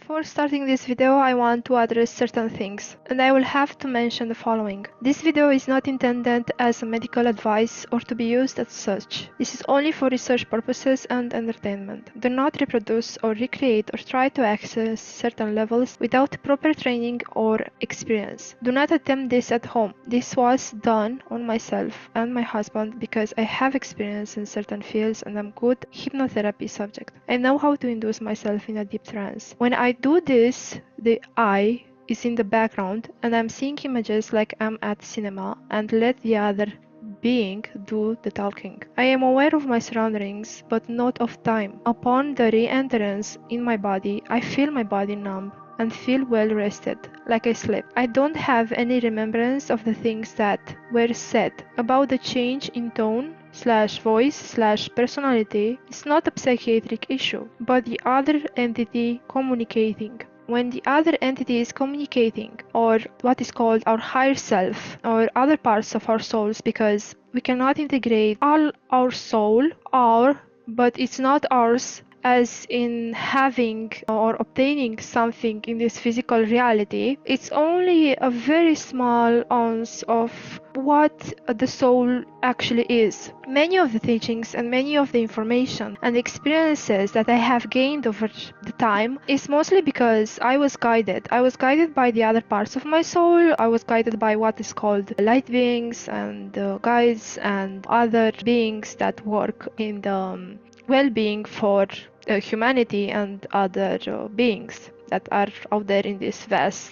Before starting this video, I want to address certain things, and I will have to mention the following. This video is not intended as a medical advice or to be used as such. This is only for research purposes and entertainment. Do not reproduce or recreate or try to access certain levels without proper training or experience. Do not attempt this at home. This was done on myself and my husband because I have experience in certain fields and I'm good hypnotherapy subject. I know how to induce myself in a deep trance. When I do this, the I is in the background and I'm seeing images like I'm at cinema and let the other being do the talking. I am aware of my surroundings but not of time. Upon the re-entrance in my body, I feel my body numb and feel well rested, like I slept. I don't have any remembrance of the things that were said. About the change in tone / voice / personality is not a psychiatric issue, but the other entity communicating. When the other entity is communicating, or what is called our higher self, or other parts of our souls, because we cannot integrate all our soul, but it's not ours, as in having or obtaining something in this physical reality. It's only a very small ounce of what the soul actually is. Many of the teachings and many of the information and experiences that I have gained over the time is mostly because I was guided. I was guided by the other parts of my soul. I was guided by what is called light beings and guides and other beings that work in the well-being for humanity and other beings that are out there in this vast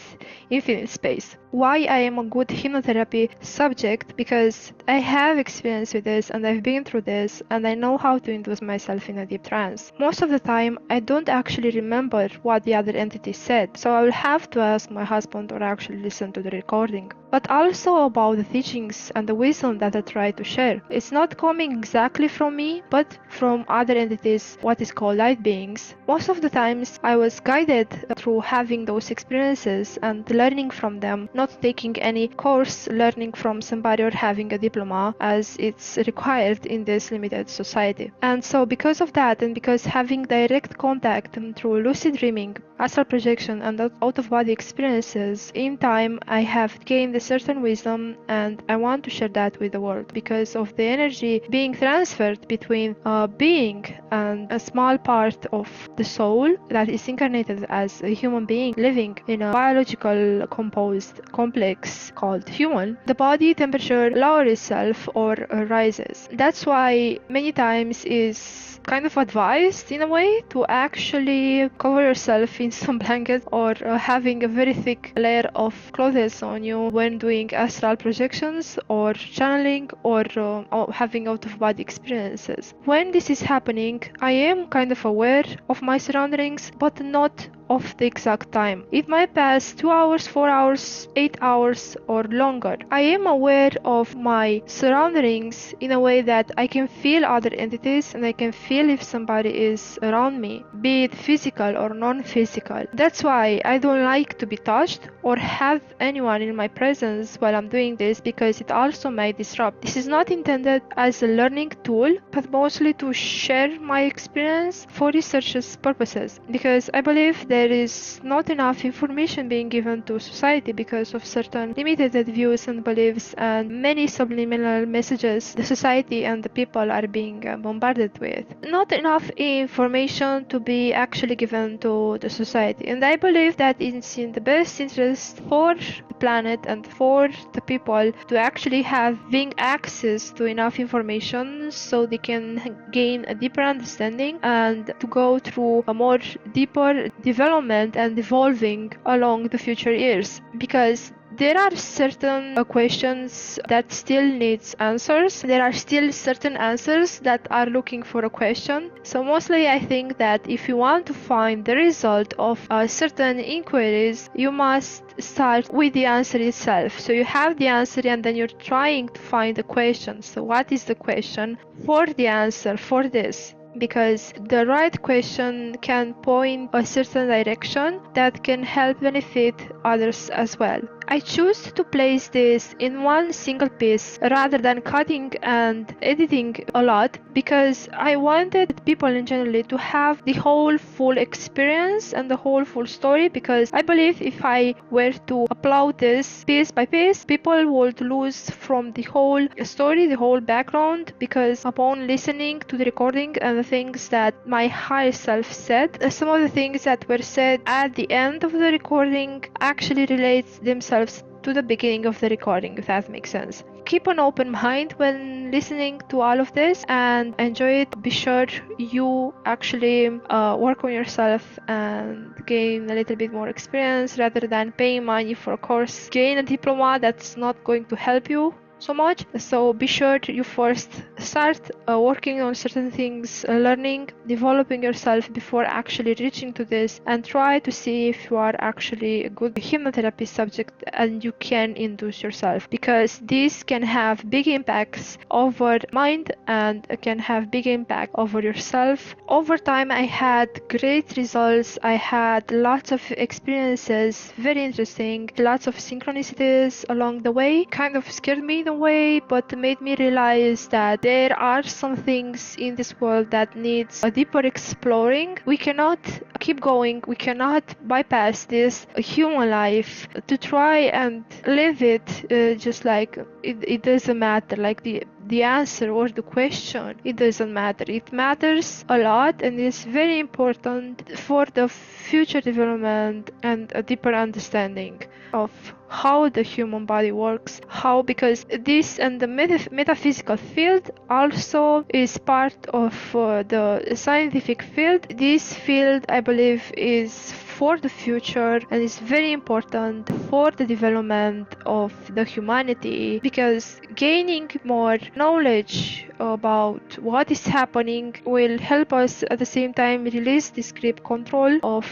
infinite space. Why I am a good hypnotherapy subject? Because I have experience with this and I've been through this and I know how to induce myself in a deep trance. Most of the time I don't actually remember what the other entity said, so I will have to ask my husband or actually listen to the recording. But also about the teachings and the wisdom that I try to share. It's not coming exactly from me, but from other entities, what is called light beings. Most of the times I was guided through having those experiences and learning from them, not taking any course, learning from somebody or having a diploma as it's required in this limited society. And so because of that, and because having direct contact through lucid dreaming, astral projection and out-of-body experiences, in time I have gained a certain wisdom and I want to share that with the world because of the energy being transferred between a being and a small part of the soul that is incarnated as a human being living in a biological composed complex called human. The body temperature lowers itself or rises. That's why many times is kind of advised in a way to actually cover yourself in some blanket or having a very thick layer of clothes on you when doing astral projections or channeling or having out-of-body experiences. When this is happening, I am kind of aware of my surroundings, but not of the exact time. It might pass 2 hours, 4 hours, 8 hours or longer. I am aware of my surroundings in a way that I can feel other entities and I can feel if somebody is around me, be it physical or non-physical. That's why I don't like to be touched or have anyone in my presence while I'm doing this, because it also may disrupt. This is not intended as a learning tool, but mostly to share my experience for research purposes, because I believe there is not enough information being given to society because of certain limited views and beliefs and many subliminal messages the society and the people are being bombarded with. Not enough information to be actually given to the society, and I believe that it's in the best interest for the planet and for the people to actually having access to enough information so they can gain a deeper understanding and to go through a more deeper development and evolving along the future years, because there are certain questions that still needs answers. There are still certain answers that are looking for a question. So mostly I think that if you want to find the result of certain inquiries, you must start with the answer itself. So you have the answer and then you're trying to find the question. So what is the question for the answer for this? because the right question can point a certain direction that can help benefit others as well. I choose to place this in one single piece rather than cutting and editing a lot, because I wanted people in general to have the whole full experience and the whole full story, because I believe if I were to upload this piece by piece, people would lose from the whole story, the whole background, because upon listening to the recording and the things that my higher self said, some of the things that were said at the end of the recording actually relates themselves to the beginning of the recording, if that makes sense. Keep an open mind when listening to all of this and enjoy it. Be sure you actually work on yourself and gain a little bit more experience rather than paying money for a course. Gain a diploma that's not going to help you so much. So be sure you first start working on certain things, learning, developing yourself before actually reaching to this, and try to see if you are actually a good hypnotherapy subject and you can induce yourself, because this can have big impacts over mind and can have big impact over yourself. Over time I had great results. I had lots of experiences, very interesting, lots of synchronicities along the way. Kind of scared me in a way, but made me realize that there are some things in this world that needs a deeper exploring. We cannot keep going, we cannot bypass this human life to try and live it just like it doesn't matter, like the answer or the question, it doesn't matter. It matters a lot and is very important for the future development and a deeper understanding of how the human body works, because this and the metaphysical field also is part of the scientific field. This field, I believe, is for the future and is very important for the development of the humanity, because gaining more knowledge about what is happening will help us at the same time release this grip control of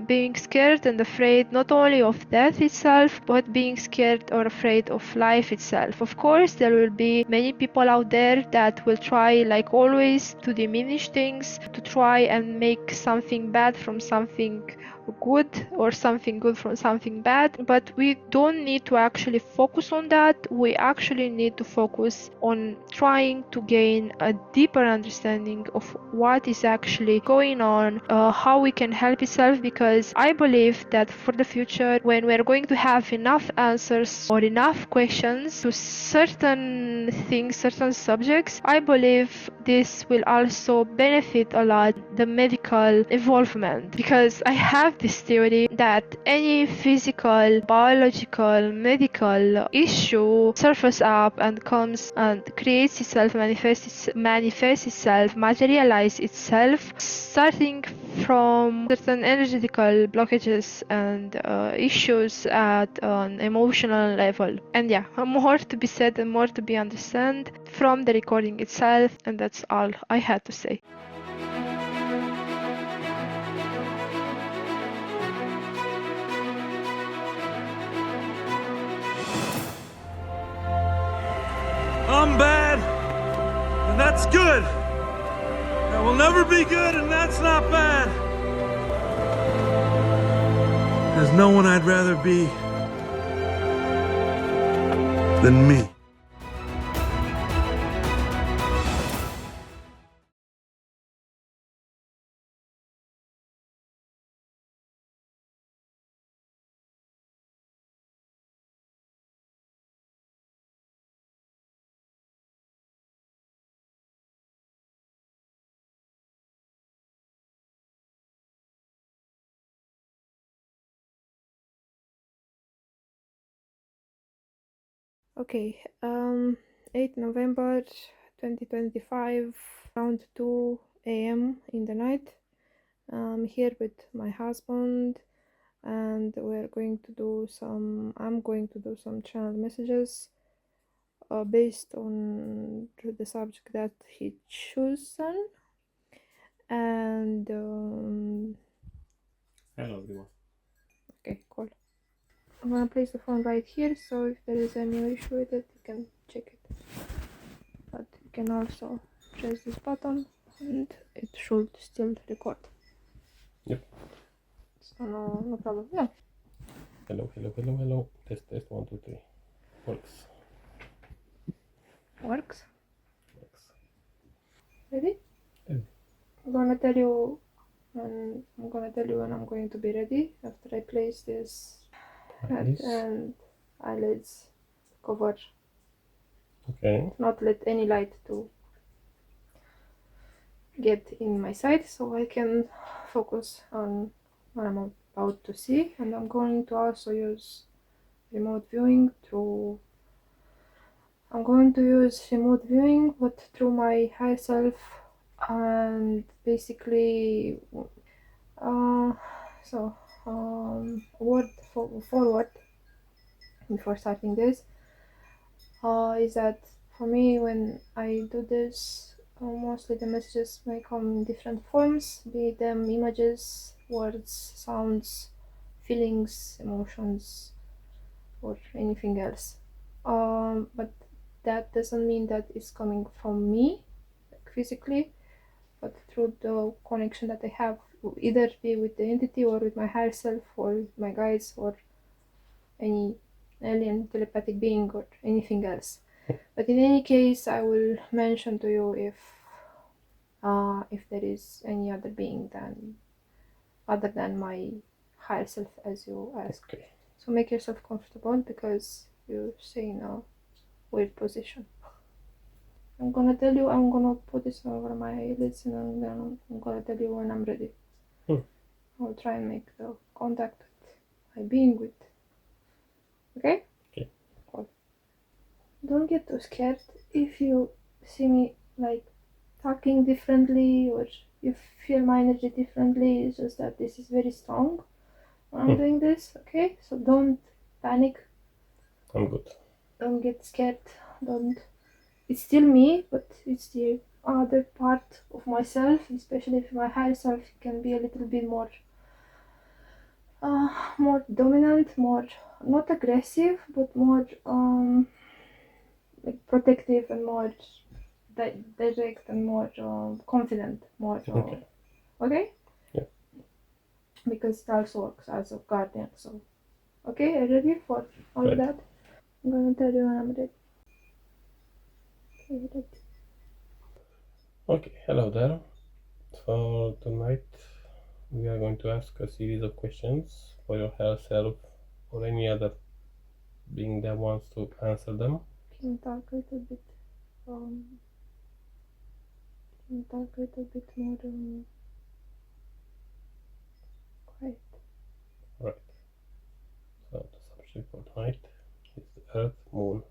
being scared and afraid not only of death itself, but being scared or afraid of life itself. Of course, there will be many people out there that will try, like always, to diminish things, to try and make something bad from something good or something good from something bad, but we don't need to actually focus on that. We actually need to focus on trying to gain a deeper understanding of what is actually going on, how we can help itself, because I believe that for the future, when we're going to have enough answers or enough questions to certain things, certain subjects, I believe this will also benefit a lot the medical involvement, because I have this theory that any physical, biological, medical issue surfaces up and comes and creates itself, manifests itself, materialize itself, starting from certain energetical blockages and issues at an emotional level. And yeah, more to be said and more to be understood from the recording itself, and that's all I had to say. I'm bad, and that's good. I will never be good, and that's not bad. There's no one I'd rather be than me. Okay, 8 November 2025, around 2 a.m. in the night. I'm here with my husband and I'm going to do some channel messages based on the subject that he chosen. And okay, cool. I'm gonna place the phone right here, so if there is any issue with it, you can check it. But you can also press this button and it should still record. Yep. So no problem. Yeah. Hello. Test 1, 2, 3. Works. Works. Works. Ready? Ready. I'm gonna tell you when I'm going to be ready after I place this head and eyelids cover. Okay. Not let any light to get in my sight, so I can focus on what I'm about to see. And I'm going to also use remote viewing but through my higher self, and basically word forward before starting this is that for me, when I do this, mostly the messages may come in different forms, be them images, words, sounds, feelings, emotions, or anything else. But that doesn't mean that it's coming from me, like physically, but through the connection that I have, either be with the entity or with my higher self or with my guides or any alien telepathic being or anything else. But in any case, I will mention to you if there is any other being other than my higher self, as you ask. Okay. So make yourself comfortable because you stay in a weird position. I'm gonna put this over my eyelids and then I'm gonna tell you when I'm ready. I'll try and make the contact with my being with. Okay? Okay. Cool. Don't get too scared if you see me like talking differently or you feel my energy differently. It's just that this is very strong when I'm doing this, okay? So don't panic. I'm good. Don't get scared. It's still me, but it's the other part of myself, especially if my higher self can be a little bit more dominant, more not aggressive, but more like protective and more direct and more confident, more okay? Yeah. Because it also works as a guardian. So okay, are you ready for all of that? I'm gonna tell you when I'm ready. Okay, hello there. So tonight we are going to ask a series of questions for your higher self or any other being that wants to answer them. Can you talk a little bit more quiet? Right. So the subject for tonight is the Earth, Moon.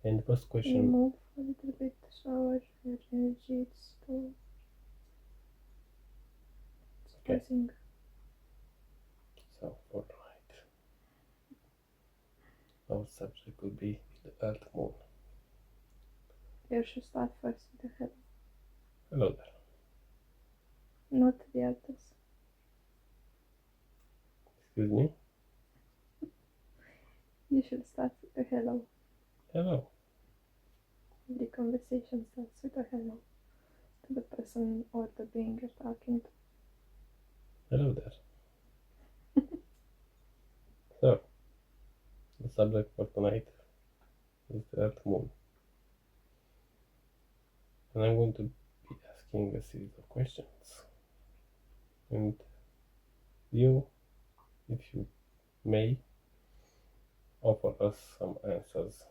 And the first Can you question. move a little bit slower? Your energy it's too buzzing. So for tonight, our subject will be the Earth, Moon. You should start first with the head. Hello there. Not the others. Excuse me? You should start with the hello. Hello. The conversation starts with a hello to the person or the being you're talking to. Hello there. So, the subject for tonight is the Earth, Moon. And I'm going to be asking a series of questions. And you, if you may, offer us some answers.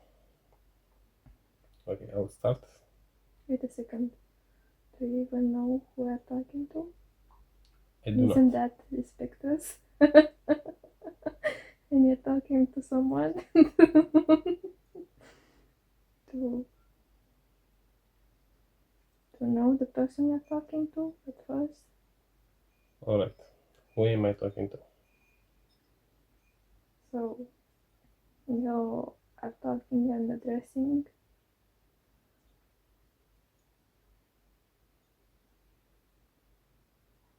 Okay, I'll start. Wait a second. Do you even know who we're talking to? I do Isn't not. that respectless? And you're talking to someone to know the person you're talking to at first. Alright. Who am I talking to? So you are talking and addressing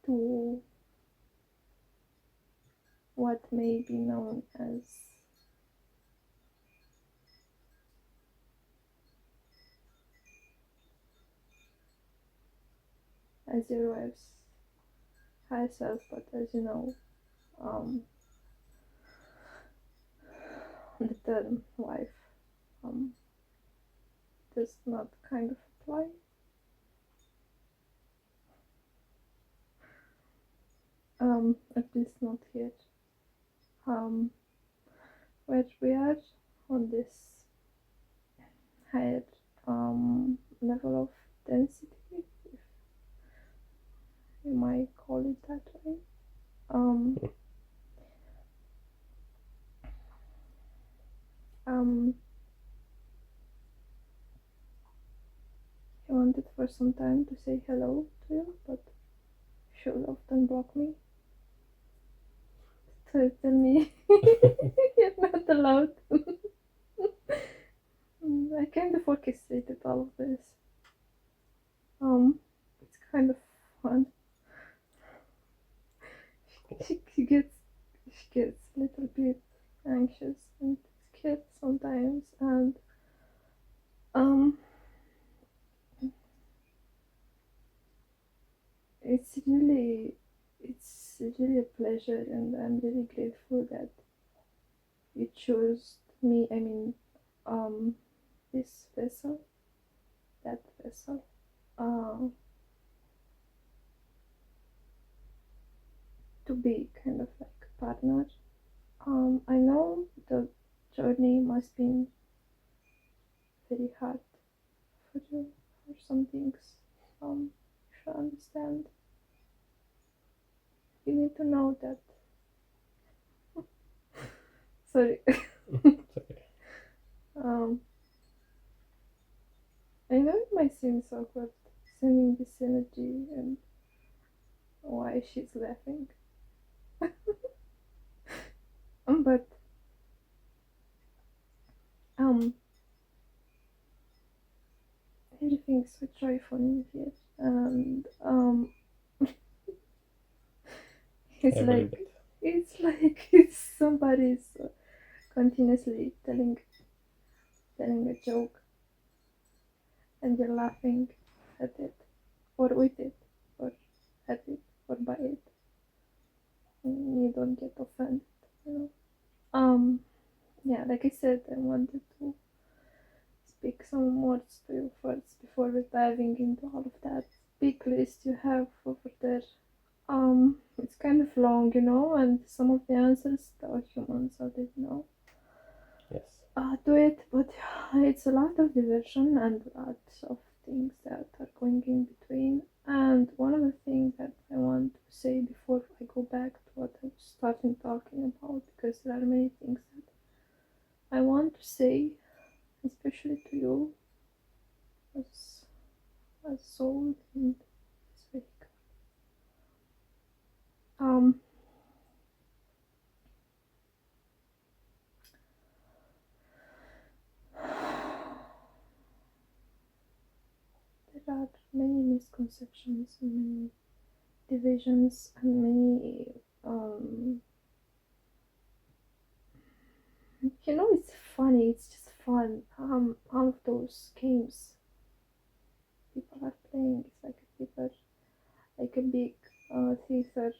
to what may be known as as your wife's higher self, but as you know, the term wife does not kind of apply. At least not yet. Where we are on this higher level of density, if you might call it that way. He wanted for some time to say hello to you, but she would often block me. To tell me you're not allowed. I kind of orchestrated all of this. It's kind of fun. She gets a little bit anxious and scared sometimes, and it's really a pleasure, and I'm really grateful that you chose me. I mean, this vessel, that vessel, to be kind of like a partner. I know the journey must be very hard for you, for some things. You should understand. You need to know that. Sorry. I know it might seem so awkward sending this energy and why she's laughing. But everything's so joyful in here, and it's like it's somebody's continuously telling a joke, and you're laughing at it, or with it, or at it, or by it. And you don't get offended, you know. Yeah, like I said, I wanted to speak some words to you first before we're diving into all of that big list you have over there. It's kind of long, you know, and some of the answers the humans already know. Yes. To it, but it's a lot of diversion and lots of things that are going in between. And one of the things that I want to say before I go back to what I was starting talking about, because there are many things that I want to say, especially to you as soul in this vehicle. There are many misconceptions and many divisions and many you know, it's funny, it's just fun. All of those games people are playing, it's like a bigger, like a big theater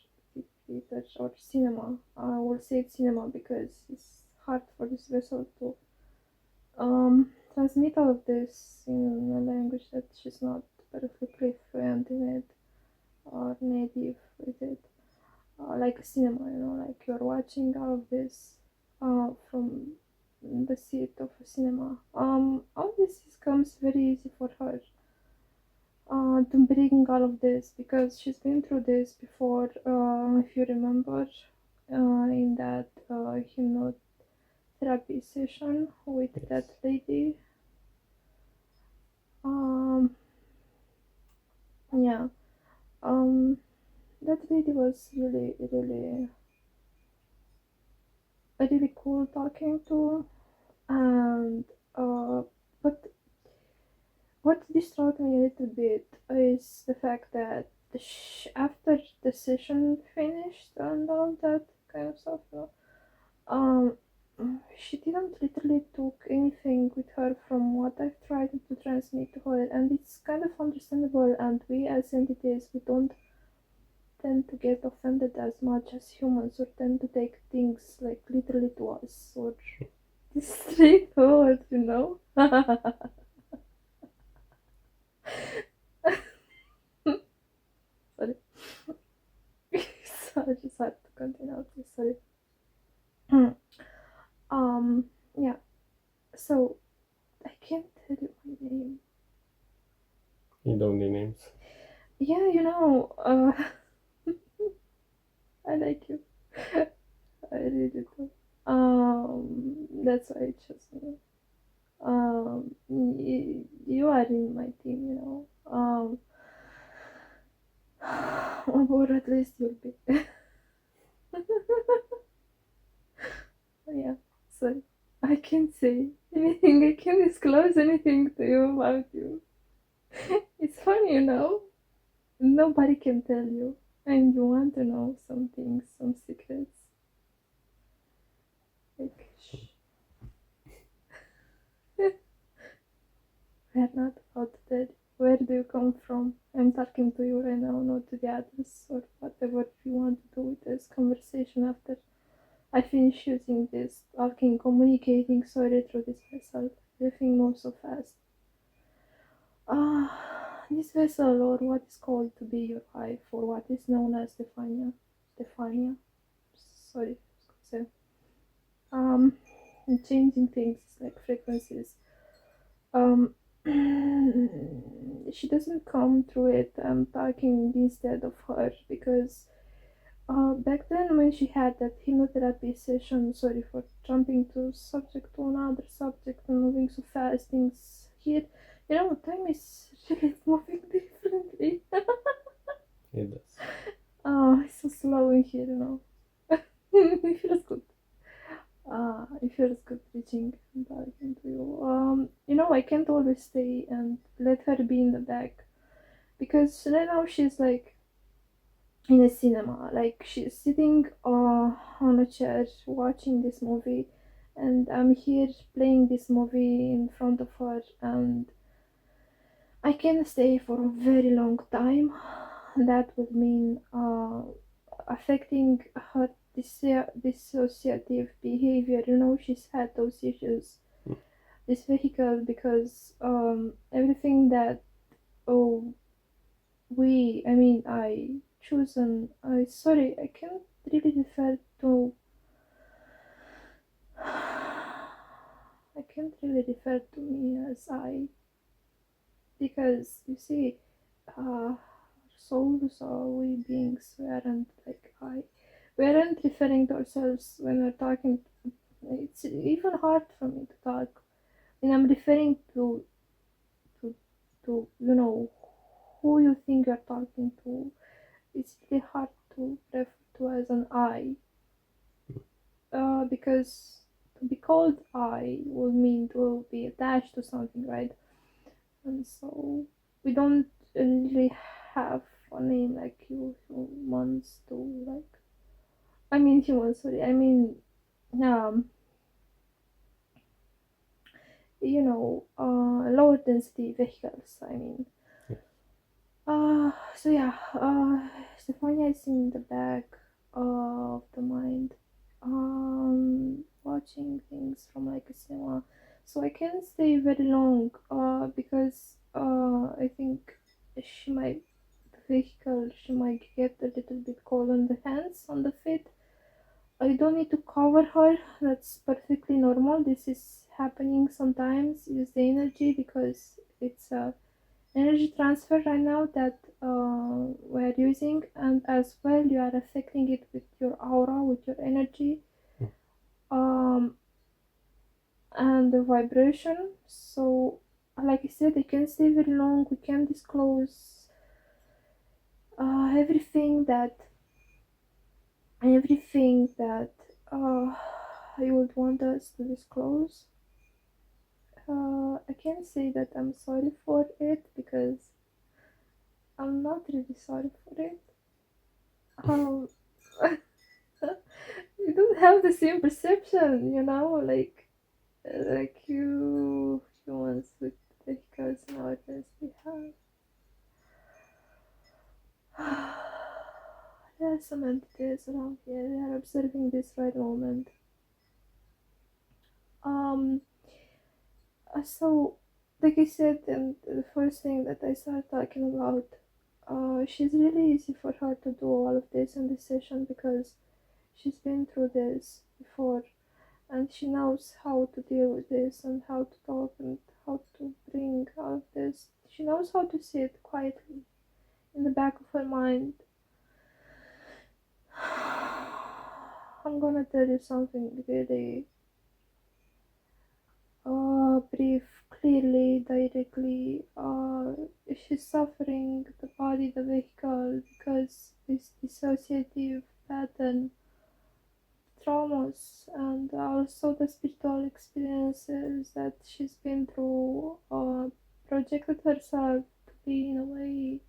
or cinema. I will say it's cinema because it's hard for this vessel to transmit all of this in a language that she's not perfectly fluent in it or native with it. Like a cinema, you know, like you're watching all of this from the seat of a cinema. All this comes very easy for her to bring all of this because she's been through this before. If you remember, in that hypnotherapy session with that lady. Yeah. That lady was really cool talking to, and but what distraught me a little bit is the fact that after the session finished and all that kind of stuff, you know, she didn't literally took anything with her from what I've tried to transmit to her, and it's kind of understandable, and we as entities, we don't tend to get offended as much as humans, or tend to take things like literally to us, or this straightforward, you know. Sorry. So I just had to continue. Sorry. Yeah. So I can't tell you my name. You don't need names. Yeah, I like you. I really do. That's why I chose you. You are in my team, or at least you'll be. Yeah, so I can't say anything, I can't disclose anything to you about you. It's funny, nobody can tell you, and you want to know some things, some secrets. Like, shh. We're not allowed to tell you. Where do you come from? I'm talking to you right now, not to the others, or whatever you want to do with this conversation after I finish using this, talking, communicating, sorry, through this vessel. Everything moves so fast. This vessel, or what is called to be your wife, or what is known as Stephania, sorry, so, changing things like frequencies. Um, she doesn't come through it. I'm talking instead of her because back then when she had that hypnotherapy session, sorry for jumping to subject to another subject and moving so fast, things here, time is really moving differently. It does. Oh, it's so slow in here, It feels good. It feels good reaching and talking to you. I can't always stay and let her be in the back because right now she's like in a cinema, like she's sitting on a chair watching this movie, and I'm here playing this movie in front of her, and I can stay for a very long time. That would mean affecting her dissociative behavior. She's had those issues, this vehicle, because everything that oh I choose, and I can't really refer to I can't really refer to me as I, because you see, souls are we beings. We aren't like I. We aren't referring to ourselves when we're talking. It's even hard for me to talk when I'm referring to who you think you're talking to. It's really hard to refer to as an I, because to be called I will mean to be attached to something, right? And so we don't really have a name like humans do, like, humans, sorry, um, lower density vehicles, so yeah, Stefania is in the back of the mind, watching things from like a cinema. So I can't stay very long, because I think she might, the vehicle, she might get a little bit cold on the hands, on the feet. I don't need to cover her. That's perfectly normal. This is happening sometimes. Use the energy because it's a energy transfer right now that we're using, and as well you are affecting it with your aura, with your energy, um, and the vibration. So like I said, I can't stay very long. We can disclose everything that you would want us to disclose. I can't say that I'm sorry for it because I'm not really sorry for it. Um, you don't have the same perception, like you humans with vehicles nowadays we have. There are some entities around here. They are observing this right moment. So, like I said, and the first thing that I started talking about, she's really easy for her to do all of this in this session because she's been through this before, and she knows how to deal with this and how to talk and how to bring all of this. She knows how to sit quietly in the back of her mind. I'm gonna tell you something really brief, clearly, directly. She's suffering the body, the vehicle, because this dissociative pattern, traumas, and also the spiritual experiences that she's been through, projected herself to be in a way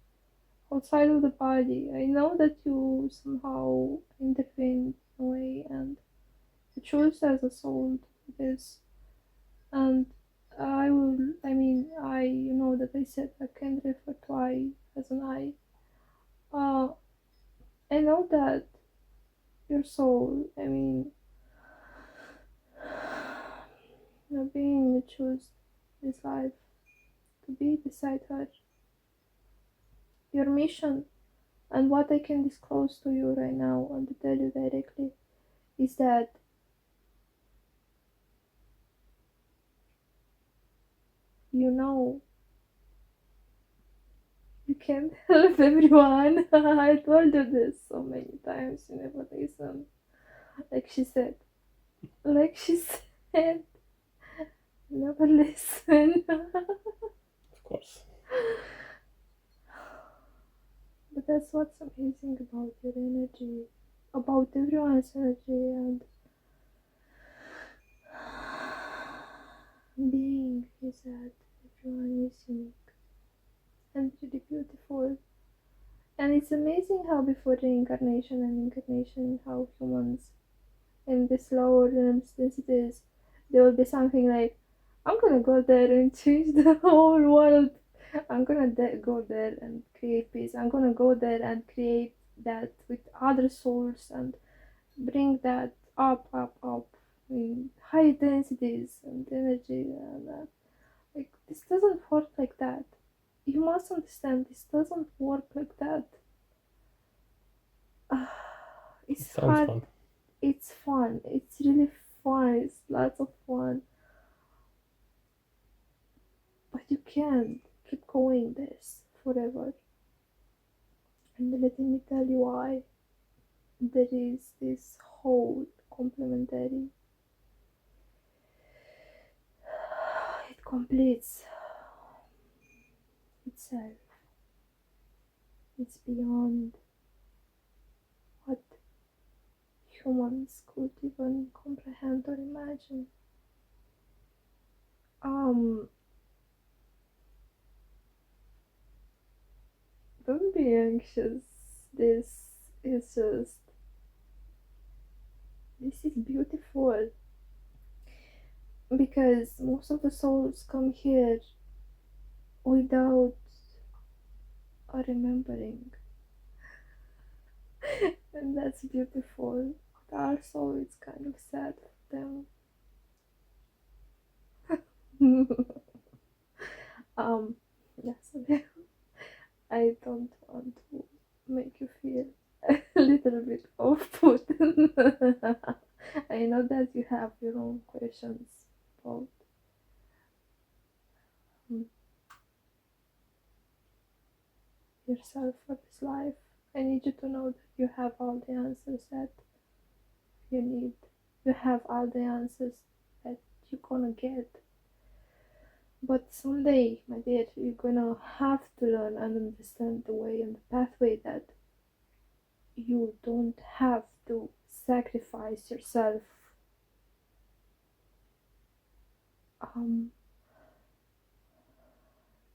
outside of the body. I know that you somehow intervened in a way, and you chose as a soul to do this. And you know that I said I can refer to I as an I. Uh, I know that your soul, your being you choose this life to be beside her. Your mission and what I can disclose to you right now and to tell you directly is that you know you can't help everyone. I told you this so many times, you never listen. Like she said, like she said, never listen. Of course. But that's what's amazing about your energy, about everyone's energy, and being is that everyone is unique and really beautiful. And it's amazing how before reincarnation and incarnation, how humans in this lower densities, there will be something like, I'm gonna go there and change the whole world. I'm gonna go there and create peace. I'm gonna go there and create that with other souls and bring that up in high densities and energy. And like, this doesn't work like that. You must understand, this doesn't work like that. It It's sounds hard. fun. It's fun. It's really fun. It's lots of fun. But you can't keep going this forever. And let me tell you why. There is this whole complementary. It completes itself. It's beyond what humans could even comprehend or imagine. Um, don't be anxious. This is just, this is beautiful because most of the souls come here without a remembering, and that's beautiful. But also, it's kind of sad for them. Yes, I don't want to make you feel a little bit off put. I know that you have your own questions about yourself for this life. I need you to know that you have all the answers that you need. You have all the answers that you're gonna get. But someday, my dear, you're gonna have to learn and understand the way and the pathway that you don't have to sacrifice yourself.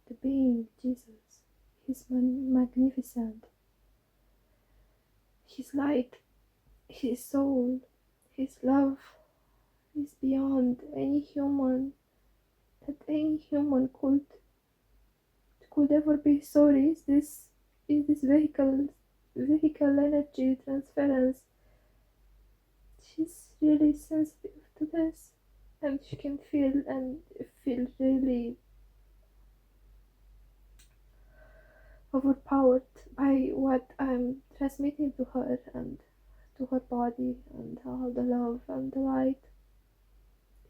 The being Jesus, He's magnificent. His light, His soul, His love is beyond any human that any human could ever be. Sorry, is this is this vehicle energy transference. She's really sensitive to this, and she can feel really overpowered by what I'm transmitting to her and to her body and all the love and the light.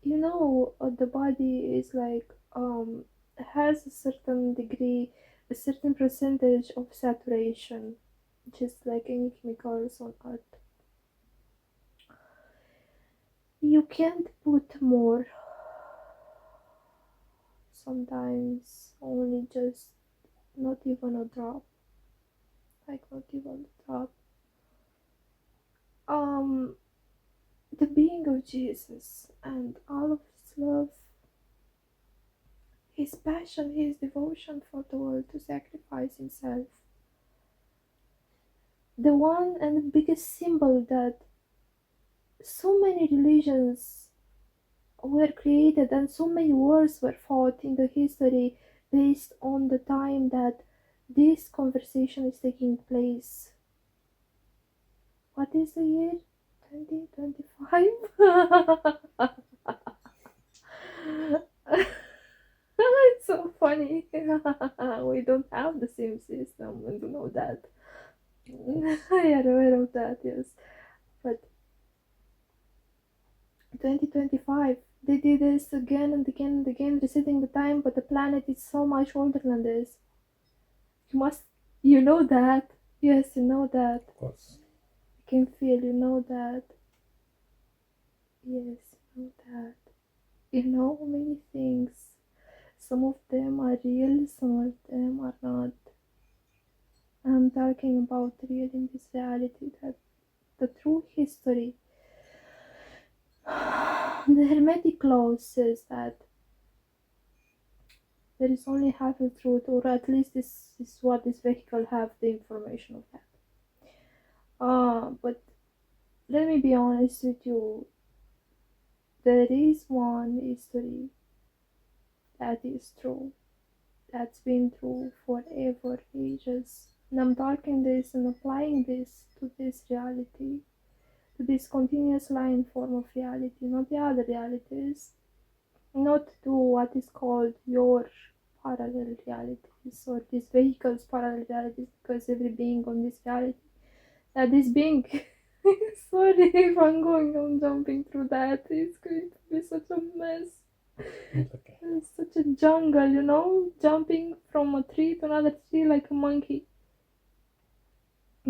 The body is like has a certain degree, a certain percentage of saturation, just like any chemicals on earth. You can't put more, sometimes only just not even a drop, like not even a drop. The being of Jesus and all of his love, his passion, his devotion for the world to sacrifice himself, the one and the biggest symbol that so many religions were created and so many wars were fought in the history based on the time that this conversation is taking place. What is the year? 2025? It's so funny. We don't have the same system, and you know that. I am aware of that, yes. But 2025, they did this again and again and again, resetting the time, but the planet is so much older than this. You know that. Yes, you know that. Of course. I can feel, you know that. Yes, you know that. You know many things. Some of them are real, some of them are not. I'm talking about real in this reality, that the true history. The Hermetic law says that there is only half the truth, or at least this is what this vehicle have the information of that. But let me be honest with you. There is one history that is true, that's been true forever, ages. And I'm talking this and applying this to this reality, to this continuous line form of reality, not the other realities, not to what is called your parallel realities or this vehicle's parallel realities, because every being on this reality, this being, sorry if I'm going on jumping through that, it's going to be such a mess. It's okay. It's such a jungle, jumping from a tree to another tree like a monkey.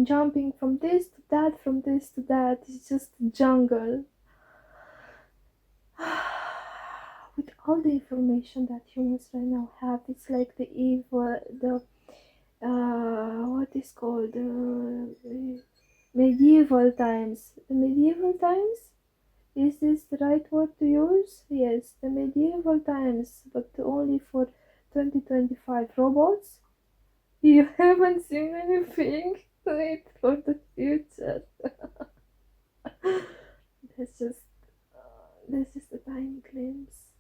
Jumping from this to that, from this to that, it's just a jungle. With all the information that humans right now have, it's like the evil, what is called, medieval times. The medieval times? Is this the right word to use? Yes, the medieval times, but only for 2025 robots. You haven't seen anything. Wait for the future. There's just a tiny glimpse.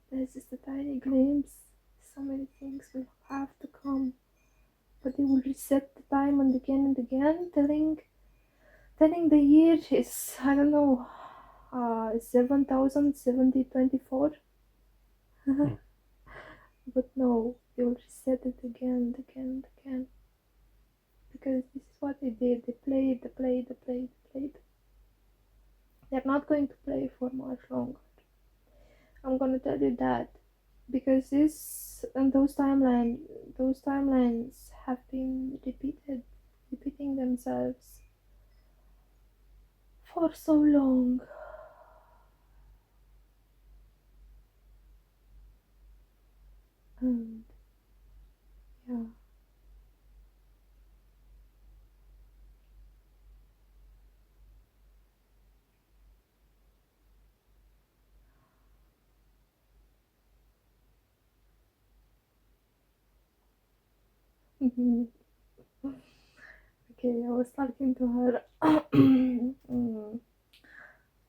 There's just a tiny glimpse. So many things will have to come, but they will reset the time and again, telling the year is, I don't know, 7,724. But no, they will reset it again, because this is what they did. They played. They're not going to play for much longer. I'm gonna tell you that, because this and those timelines have been repeating themselves for so long. And yeah. Okay, I was talking to her.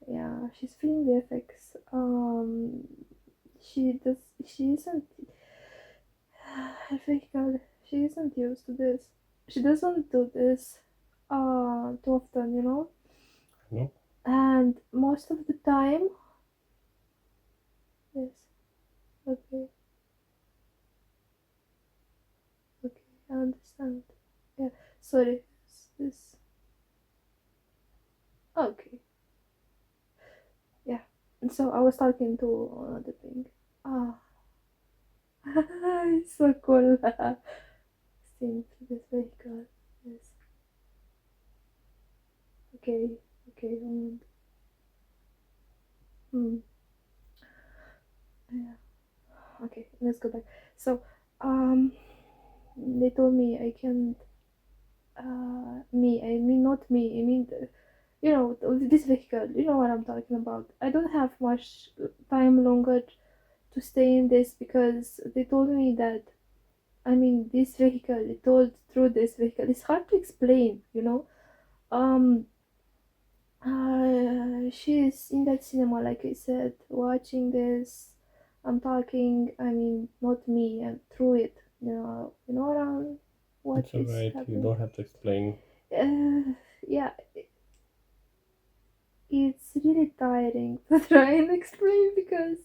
Yeah, she's feeling the effects. She isn't her vehicle. she isn't used to this. She doesn't do this too often, you know? No? And most of the time, yes, okay, okay, I understand. Yeah, sorry, this, okay, yeah. And so I was talking to another thing. Ah, it's so cool. Seeing through this vehicle. Yes. Okay, okay, hmm. Yeah. Okay, let's go back. So, they told me I can't. I mean not me. I mean, you know, this vehicle. You know what I'm talking about. I don't have much time longer to stay in this because they told me that. I mean, this vehicle. They told through this vehicle. It's hard to explain. You know. Um. She's in that cinema, like I said, watching this. I'm talking. I mean, not me, and through it. You know around what It's is alright, you happening. don't have to explain. Yeah, it's really tiring to try and explain because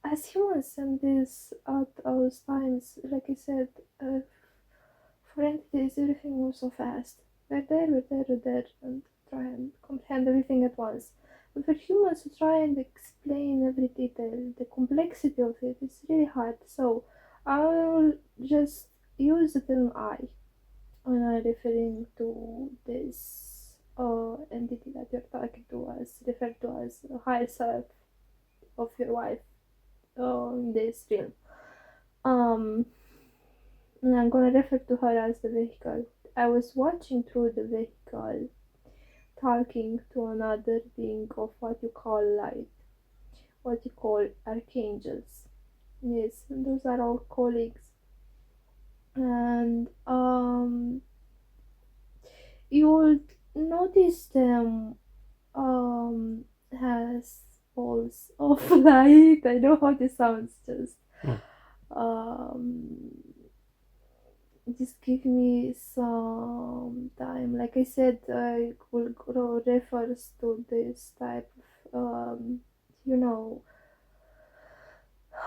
as humans and this at those times, like I said, for entities, everything moves so fast. We're there, and try and comprehend everything at once. But for humans to try and explain every detail, the complexity of it is really hard. So I'll just use the term I when I'm referring to this entity that you're talking to as referred to as the higher self of your wife in this realm. Um, and I'm gonna refer to her as the vehicle. I was watching through the vehicle, talking to another being of what you call light, what you call archangels. Yes, and those are all colleagues, and you will notice them has balls of light. I know how this sounds, um just give me some time. Like I said, I will go refers to this type of you know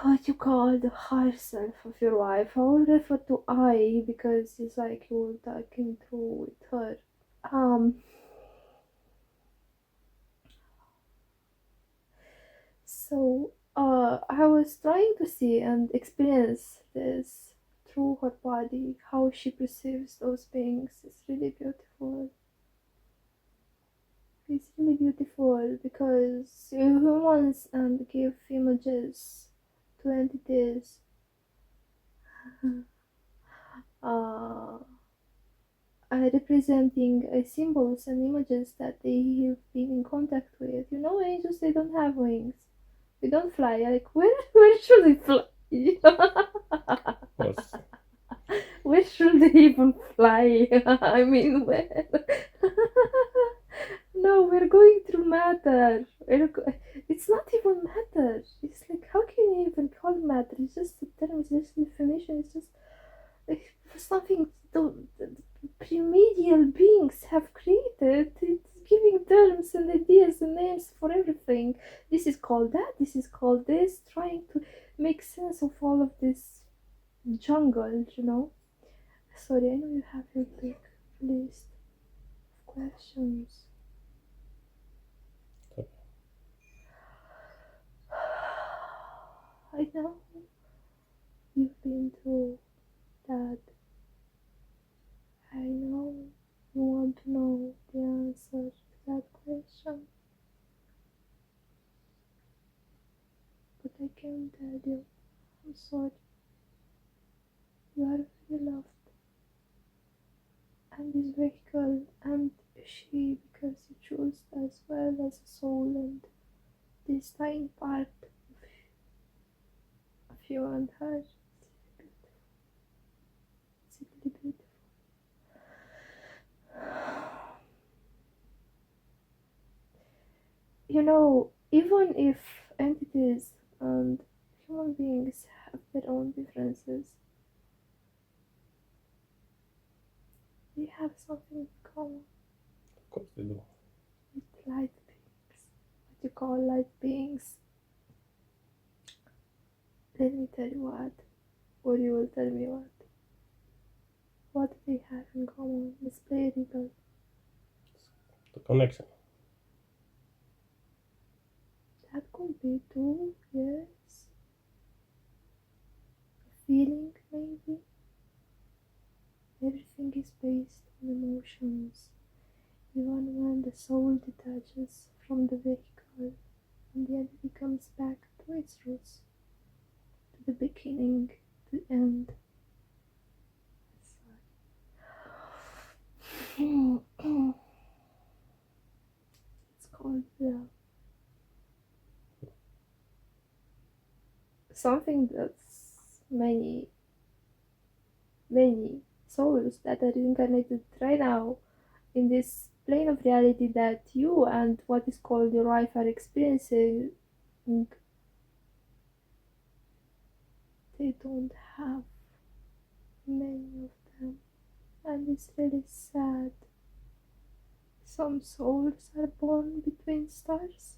what you call the higher self of your wife. I will refer to I because it's like you're talking through with her. um So, I was trying to see and experience this through her body, how she perceives those beings. It's really beautiful. It's really beautiful because humans and give images to entities, uh, representing symbols and images that they have been in contact with. You know, angels, they don't have wings. They don't fly. Like, where should they fly? Was Where should they even fly? I mean, where? No, we're going through matter. It's not even matter. It's like, how can you even call it matter? It's just a term, it's just a definition, it's just like something the primordial beings have created. It's giving terms and ideas and names for everything. This is called that, this is called this, trying to make sense of all of this jungle, you know? Sorry, I know you have your big list of questions. I know you've been through that. I know you want to know the answer to that question, but I can't tell you. I'm sorry. You are very loved, and this vehicle, and she, because you chose as well as a soul, and this tiny part of you and her. It's really beautiful. You know, even if entities and human beings have their own differences, They have something in common Of course they do. with light beings. What you call light beings? Let me tell you what, or you will tell me what. What do they have in common? Let's play a riddle. The connection. That could be too, yes. A feeling, maybe. Everything is based on emotions. Even when the soul detaches from the vehicle, and the entity comes back to its roots, to the beginning, to the end. It's called love. Something that's many souls that are reincarnated right now in this plane of reality that you and what is called your wife are experiencing. They don't have many of them, and it's really sad. Some souls are born between stars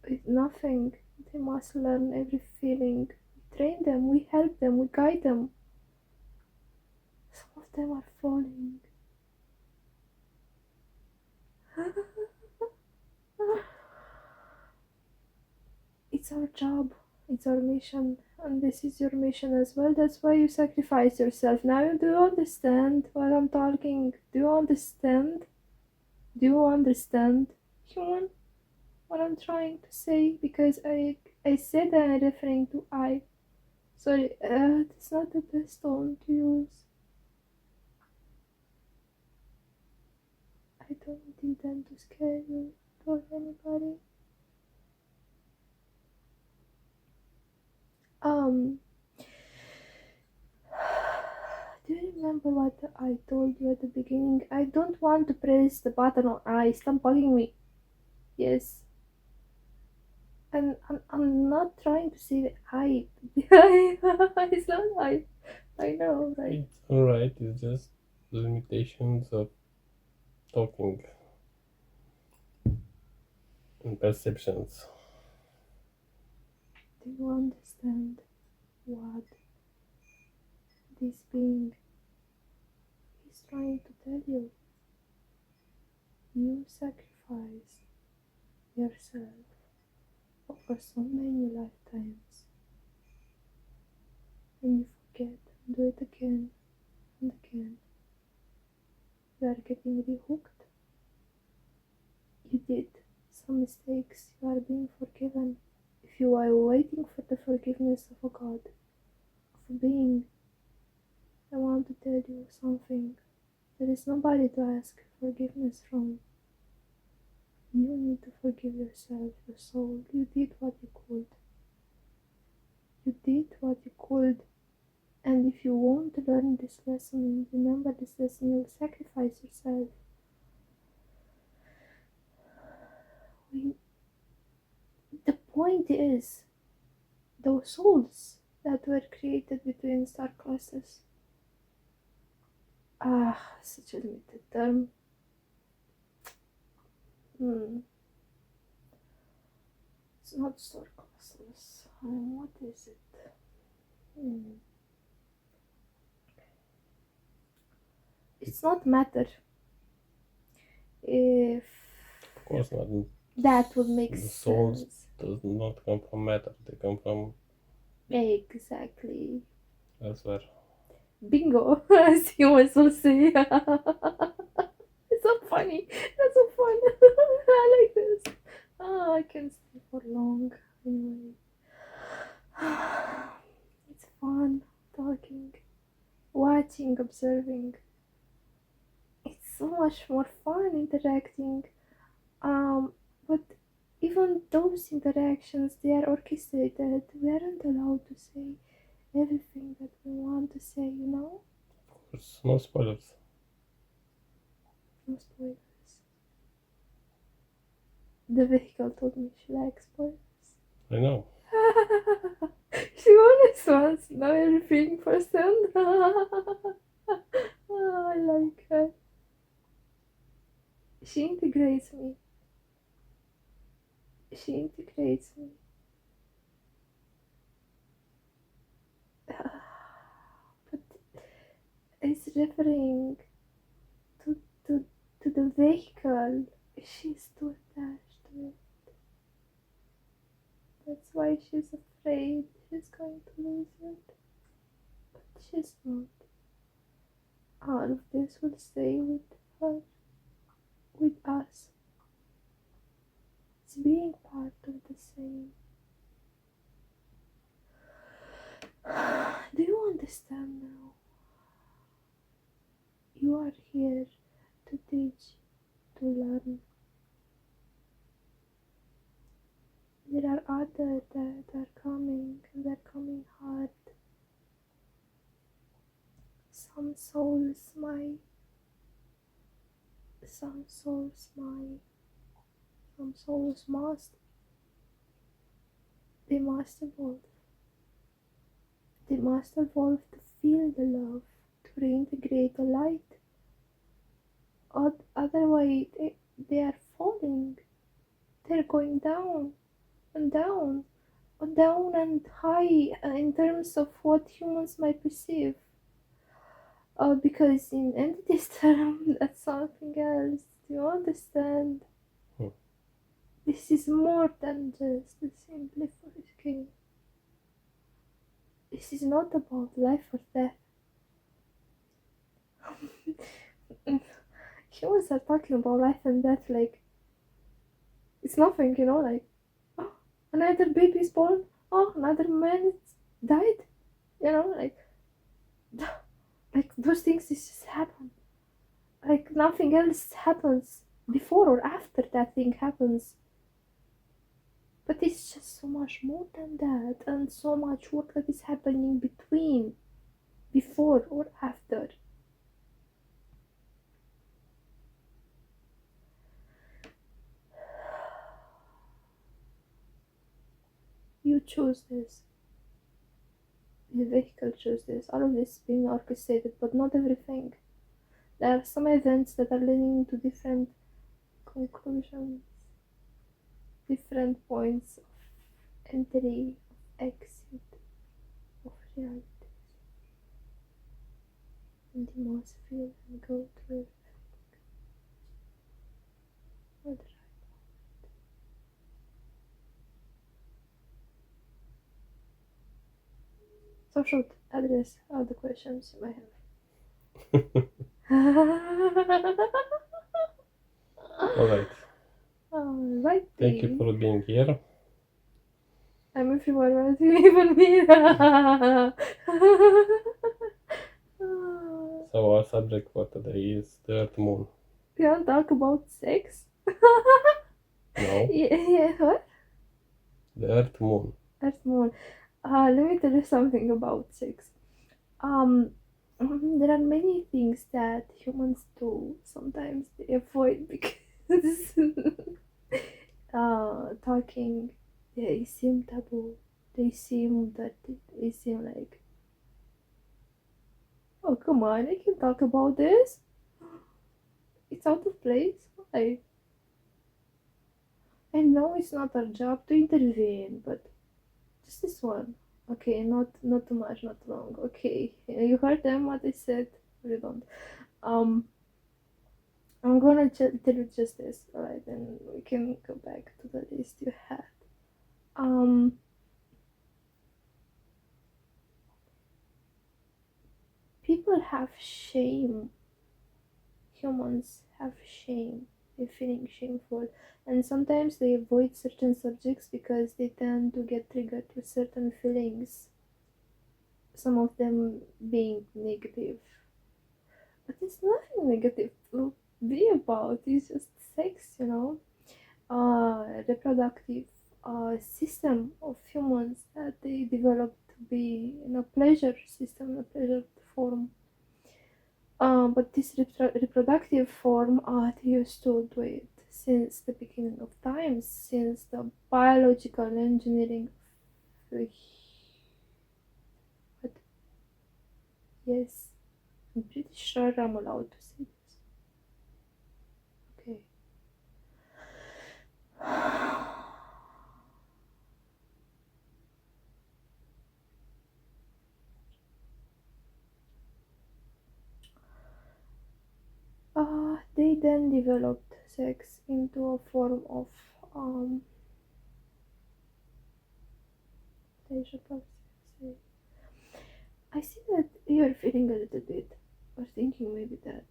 with nothing. They must learn every feeling. We train them, we help them, we guide them. Some of them are falling. It's our job, it's our mission, and this is your mission as well. That's why you sacrifice yourself. Now, do you understand what I'm talking? Do you understand? Do you understand, human, what I'm trying to say? Because I said I'm referring to I. Sorry, it's not the best tone to use. I don't intend to scare you or anybody. Do you remember what I told you at the beginning? I don't want to press the button on I. Stop bugging me. Yes. And I'm not trying to say that I. It's not I know, right? It's alright, it's just limitations of talking and perceptions. Do you understand what this being is trying to tell you? You sacrifice yourself over so many lifetimes, and you forget and do it again and again. You are getting rehooked. You did some mistakes, you are being forgiven. If you are waiting for the forgiveness of a God, of a being, I want to tell you something. There is nobody to ask forgiveness from. You need to forgive yourself, your soul. You did what you could. You did what you could. And if you want to learn this lesson, remember this lesson, you'll sacrifice yourself. The point is, those souls that were created between star clusters. Such a limited term. It's not star clusters. What is it? It's not matter. If Of course not. that would make The sense. souls does not come from matter, they come from Exactly. elsewhere. Bingo, as humans will say. It's so funny. That's so fun. I like this. I can stay for long. Anyway. It's fun talking, watching, observing. It's so much more fun interacting. But even those interactions, they are orchestrated. We aren't allowed to say everything that we want to say, you know? Of course, no spoilers. No spoilers. The vehicle told me she likes spoilers. I know. She always wants to know everything firsthand. Oh, I like her. She integrates me. She integrates me. But it's referring to, to, to the vehicle. She's too attached to it. That's why she's afraid she's going to lose it. But she's not. All of this will stay with her, with us. It's being part of the same. Do you understand now? You are here to teach, to learn. There are others that are coming, and they're coming hard. Some souls might, some souls must. They must evolve. They must evolve to feel the love, to reintegrate the light. Otherwise, they are falling. They're going down and down, down and high in terms of what humans might perceive. Because in entity's term, that's something else. Do you understand? This is more than just the simplification. This is not about life or death. Humans are talking about life and death like it's nothing, like, oh, another baby is born, oh, another man died, like those things just happen. Like nothing else happens before or after that thing happens. But it's just so much more than that, and so much work that is happening between, before or after. You choose this. The vehicle chose this. All of this is being orchestrated, but not everything. There are some events that are leading to different conclusions, different points of entry, of exit, of reality. And you must feel and go through everything. At the right moment. So should address all the questions you might have. Alright. Alright. Thank you for being here. I'm everywhere, even me. So our subject for today is the Earth Moon. You want to talk about sex? No. Yeah, what? The Earth Moon. Earth Moon. Let me tell you something about sex. There are many things that humans do. Sometimes they avoid because talking, they seem taboo. They seem dirty. They seem like, oh come on, I can talk about this. It's out of place. I know it's not our job to intervene, but just this one. Okay, not too much, not too long. Okay, you heard them what I said. You don't. I'm gonna tell you just this, alright? Then we can go back to the list you had. People have shame. Humans have shame. They're feeling shameful, and sometimes they avoid certain subjects because they tend to get triggered with certain feelings. Some of them being negative, but it's nothing negative to be about. It's just sex, reproductive system of humans that they developed to be in a pleasure system, a pleasure form. But this reproductive form, they used to do it since the beginning of time, since the biological engineering. But yes, I'm pretty sure I'm allowed to say this. Okay. They then developed sex into a form of pleasure per se. I see that you're feeling a little bit, or thinking maybe that.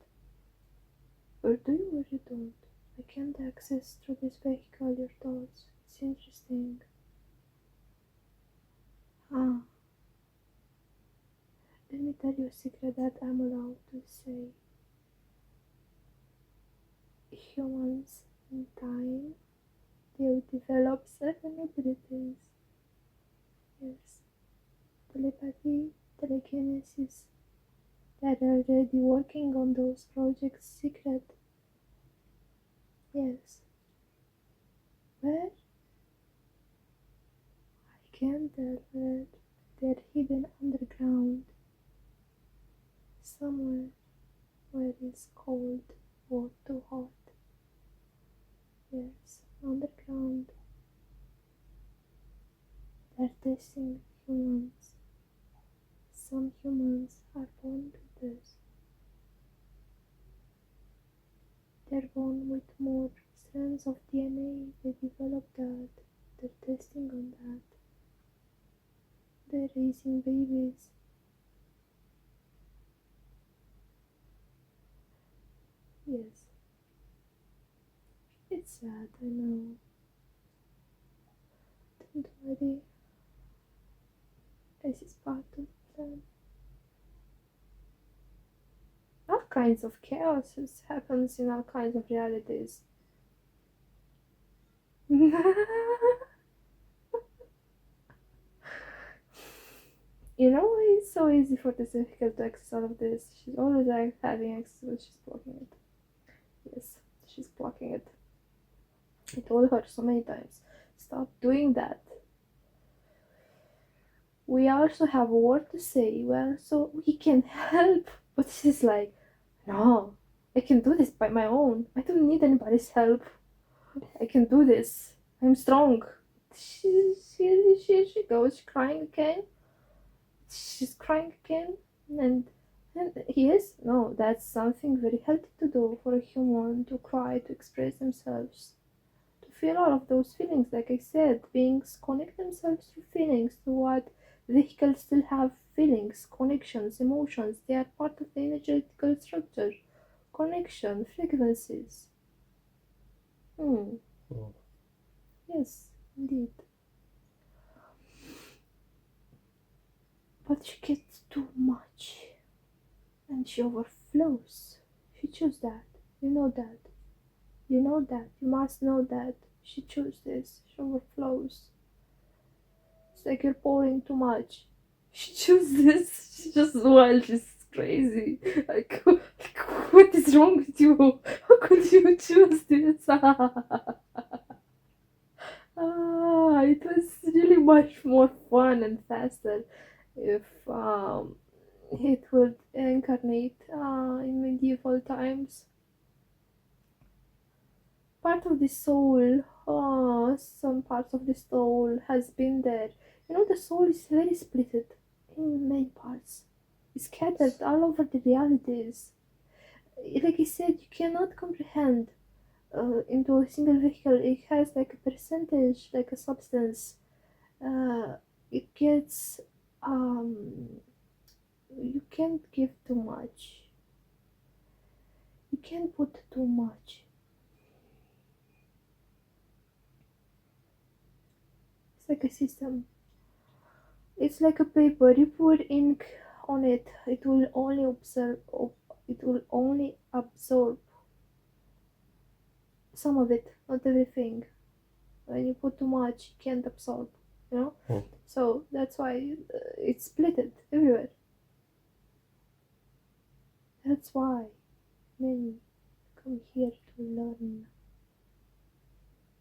Or do you or you don't? I can't access through this vehicle your thoughts. It's interesting. Ah, let me tell you a secret that I'm allowed to say. Humans, in time, they will develop certain abilities. Yes, telepathy, telekinesis. They're already working on those projects secret. Yes. Where? I can't tell where. They're hidden underground. Somewhere where it's cold or too hot. Yes, underground. They're testing humans. Some humans are born with this. They're born with more strands of DNA. They develop that. They're testing on that. They're raising babies. Yes. It's sad, I know. Don't worry. This is part of the plan. All kinds of chaos happens in all kinds of realities. You know why it's so easy for this vehicle to access all of this? She's always like having access, but she's blocking it. Yes, she's blocking it. I told her so many times, stop doing that. We also have a word to say, we can help. But she's like, no, I can do this by my own. I don't need anybody's help. I can do this. I'm strong. She goes crying again. She's crying again. And yes, no, that's something very healthy to do for a human, to cry, to express themselves, to feel all of those feelings. Like I said, beings connect themselves through feelings, to what vehicles still have feelings, connections, emotions. They are part of the energetical structure. Connection, frequencies. Oh. Yes, indeed. But she gets too much. And she overflows. She chose that. You know that. You know that. You must know that. She chose this. She overflows. It's like you're pouring too much. She chose this. She just, well, she's crazy. Like, what is wrong with you? How could you choose this? It was really much more fun and faster if it would incarnate in medieval times. Part of the soul, some parts of the soul has been there. You know, the soul is very split in many parts. It's scattered all over the realities. Like I said, you cannot comprehend into a single vehicle. It has like a percentage, like a substance. It gets you can't give too much. You can't put too much. It's like a system. It's like a paper. You pour ink on it. It will only absorb. It will only absorb some of it, not everything. When you put too much, you can't absorb. You know. Oh. So that's why it's splitted everywhere. That's why many come here to learn.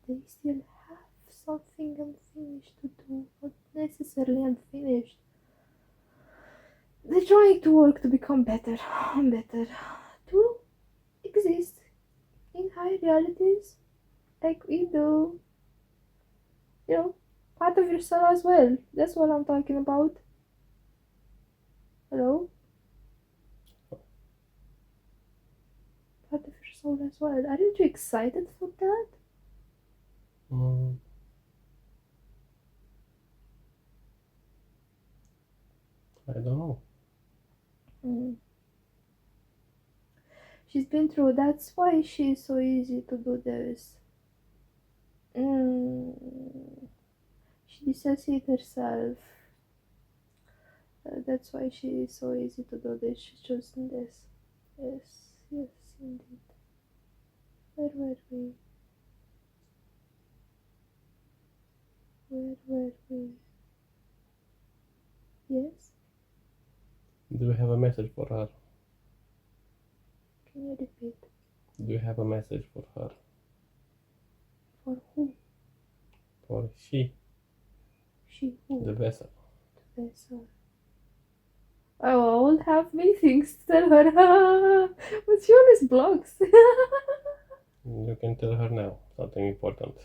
They still have something unfinished to do, not necessarily unfinished. they're trying to work to become better and better, to exist in high realities like we do. You know, part of your soul as well. That's what I'm talking about. Hello? Part of your soul as well. Aren't you excited for that? I don't know. She's been through. That's why she's so easy to do this. She dissociates herself. That's why she is so easy to do this. She's chosen this. Yes, yes, indeed. Where were we? Where were we? Yes? Do you have a message for her? Can you repeat? Do you have a message for her? For who? For she, She who? the vessel. The vessel. Oh, I will have many things to tell her. But she always blocks. You can tell her now something important.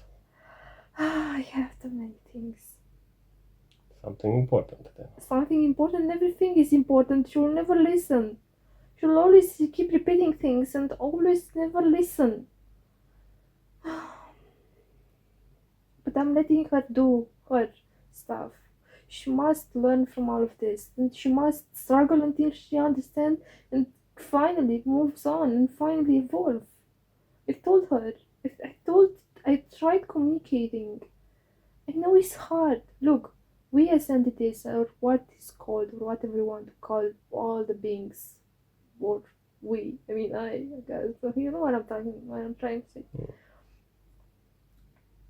I have too many things. Something important then. Something important, everything is important. She'll never listen. She'll always keep repeating things and always never listen. But I'm letting her do her stuff. She must learn from all of this, and she must struggle until she understands and finally moves on and finally evolve. I told her. I tried communicating. I know it's hard. Look, we as entities, or what is called, or whatever you want to call all the beings, or we. I mean, I guess. So you know what I'm trying to say.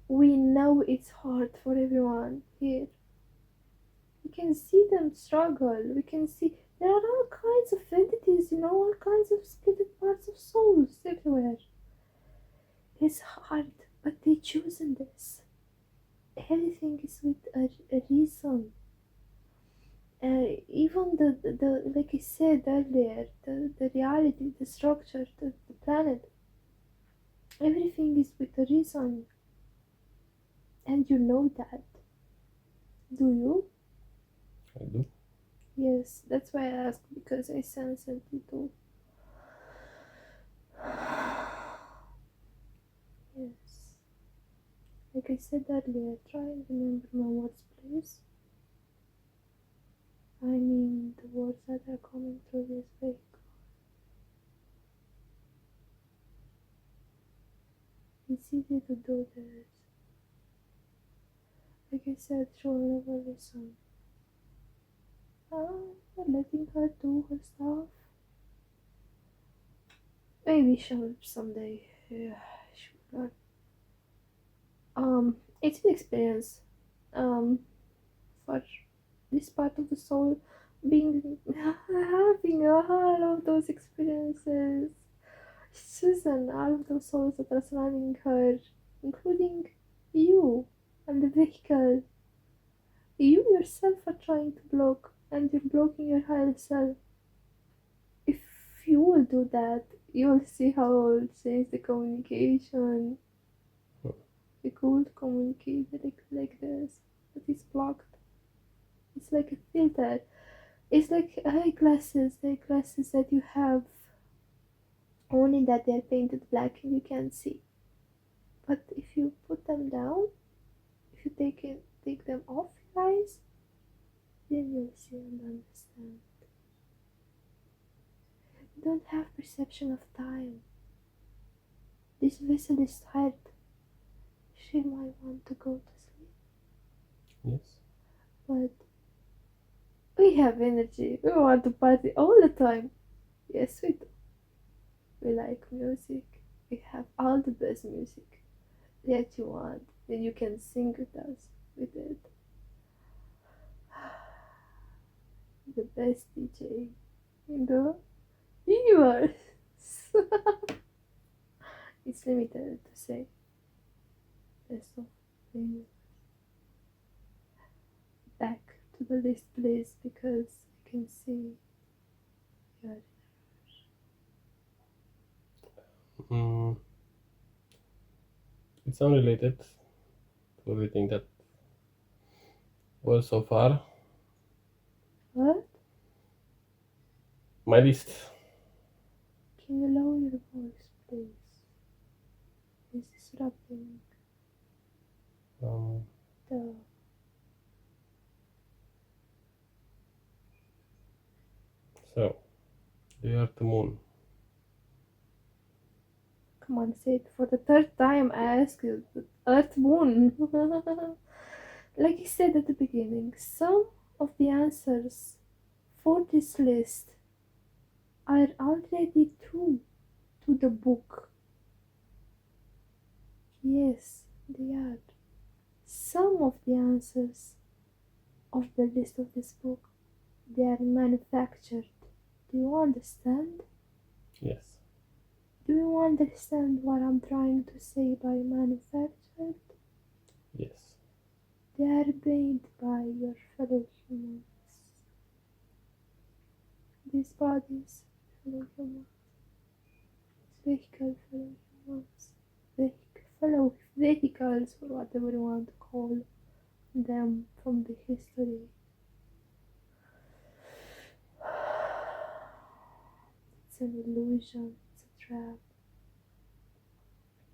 We know it's hard for everyone here. We can see them struggle. We can see there are all kinds of entities, all kinds of split parts of souls everywhere. It's hard, but they chosen this. Everything is with a reason. Even the like I said earlier, the reality, the structure, the planet, everything is with a reason. And you know that. Do you? I do. Yes, that's why I asked, because I sense it too. Yes. Like I said earlier, try and remember my words, please. I mean, the words that are coming through this vehicle. It's easy to do this. Like I said, she'll never listen. Letting her do her stuff. Maybe she'll someday. Yeah, she'll learn. It's an experience. For this part of the soul being having all of those experiences. Susan, all of those souls that are surrounding her, including you and the vehicle. You yourself are trying to block, and you're blocking your higher self. If you will do that, you will see how it will change the communication. You could communicate like this, but it's blocked. It's like a filter. It's like eyeglasses. The glasses that you have, only that they're painted black and you can't see. But if you put them down, if you take them off your eyes, then you'll see and understand. You don't have perception of time. This vessel is tired. She might want to go to sleep. Yes. But we have energy. We want to party all the time. Yes, we do. We like music. We have all the best music that you want. And you can sing with us with it. The best DJ in the universe. It's limited to say best of the universe. Back to the list, please, because I can see Mm, it's unrelated to everything that was so far. What? My list. Can you lower your voice, please? It's disrupting Um, the... so, the Earth Moon. Come on, say it for the third time. I ask you. Earth Moon. Like I said at the beginning, some of the answers for this list are already true to the book. Yes, they are. Some of the answers of the list of this book, they are manufactured. Do you understand? Yes. Do you understand what I'm trying to say by manufactured? Yes. They are made by your fellow humans. These bodies, fellow humans. Vehicle, fellow humans. Fellow vehicles, or whatever you want to call them from the history. It's an illusion, it's a trap.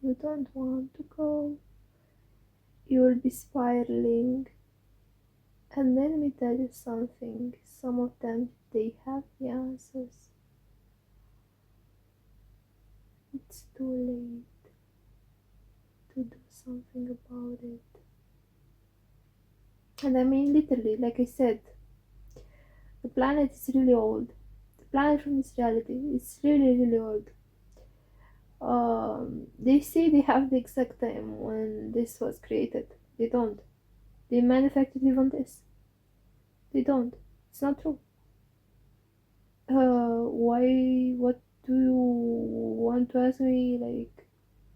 You don't want to go. You'll be spiraling. And let me tell you something. Some of them, they have the answers. It's too late to do something about it. And I mean literally, like I said, the planet is really old. The planet from this reality is really, really old. They say they have the exact time when this was created. They don't. They manufactured even this. They don't. It's not true. Why? What do you want to ask me? Like,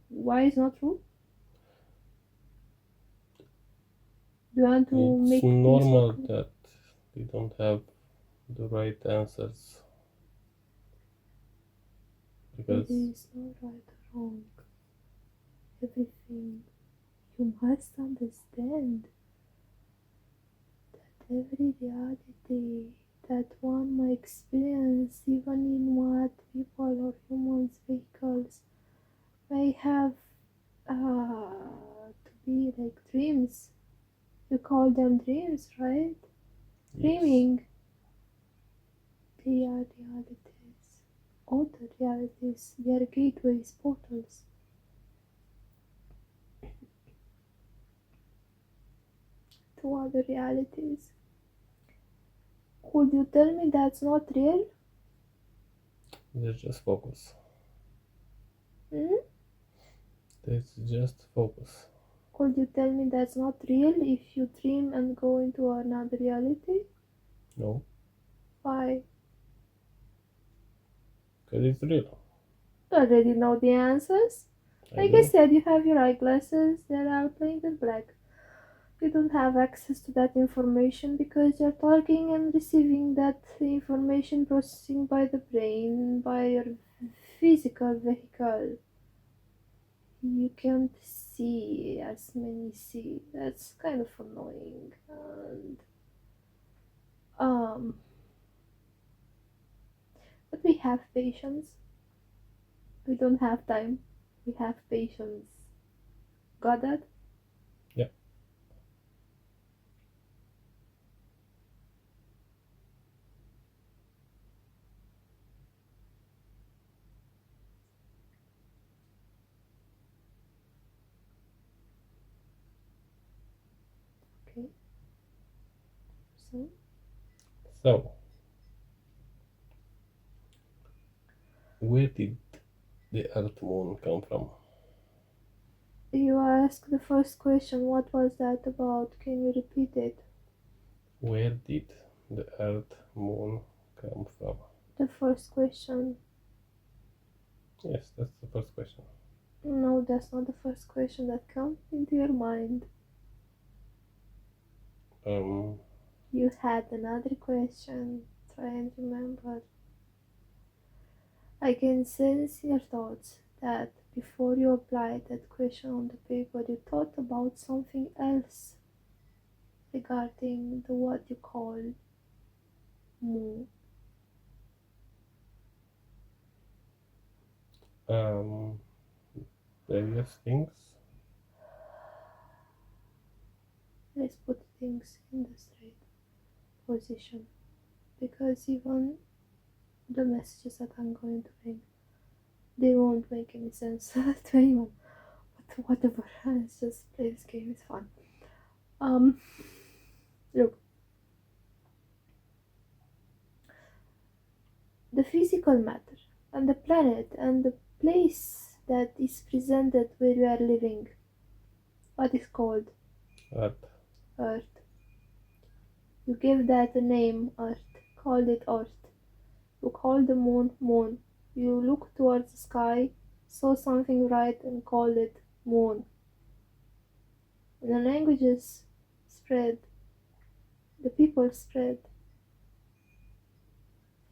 why is not true? Do you want to It's make things normal look? that they don't have the right answers because There is no right or wrong. Everything. You must understand that every reality that one might experience, even in what people or humans, vehicles, may have to be like dreams. You call them dreams, right? yes, Dreaming. They are realities. Other realities. They are gateways, portals to other realities. Could you tell me that's not real? there's just focus. Hmm? There's just focus. Could you tell me that's not real if you dream and go into another reality? No, Why? because it's real. You already know the answers. I Like I do. said, you have your eyeglasses, they're outlined black. You don't have access to that information because you're talking and receiving that information processing by the brain, by your physical vehicle. You can't see as many see. That's kind of annoying. And um but we have patience. We don't have time. We have patience. Got that? Yeah. Okay. So So, where did the Earth Moon come from? you asked the first question, what was that about? Can you repeat it? Where did the Earth Moon come from? The first question. Yes, that's the first question. No, that's not the first question that comes into your mind. Um, You had another question. Try and remember. I can sense in your thoughts that before you applied that question on the paper, you thought about something else regarding the what you call moon. Various things. Let's put things in the straight position, because even the messages that I'm going to bring, they won't make any sense to anyone. But whatever, let's just play this game. It's fun. Look, the physical matter and the planet and the place that is presented where we are living, what is called Earth. Earth. You gave that a name, Earth. Called it Earth. You called the moon Moon. You looked towards the sky, saw something bright, and called it Moon. And the languages spread. The people spread.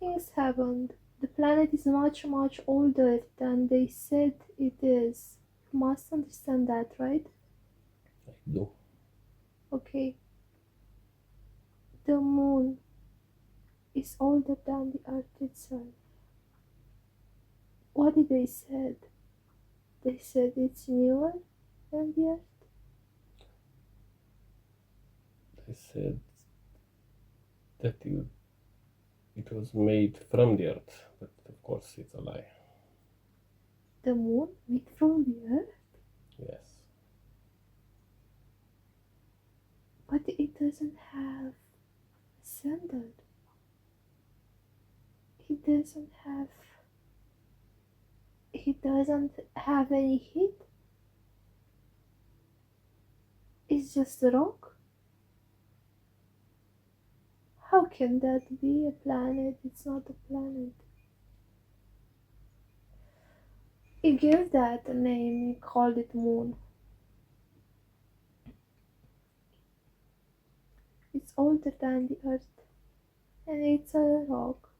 Things happened. The planet is much, much older than they said it is. You must understand that, right? I do. Okay. The moon is older than the earth itself. What did they said? They said it's newer than the earth. They said that it was made from the earth, but of course it's a lie. The moon made from the earth? Yes. But it doesn't have sandal. It doesn't have any heat. It's just a rock. How can that be a planet? It's not a planet. You gave that a name, you called it moon. It's older than the earth, and it's a rock.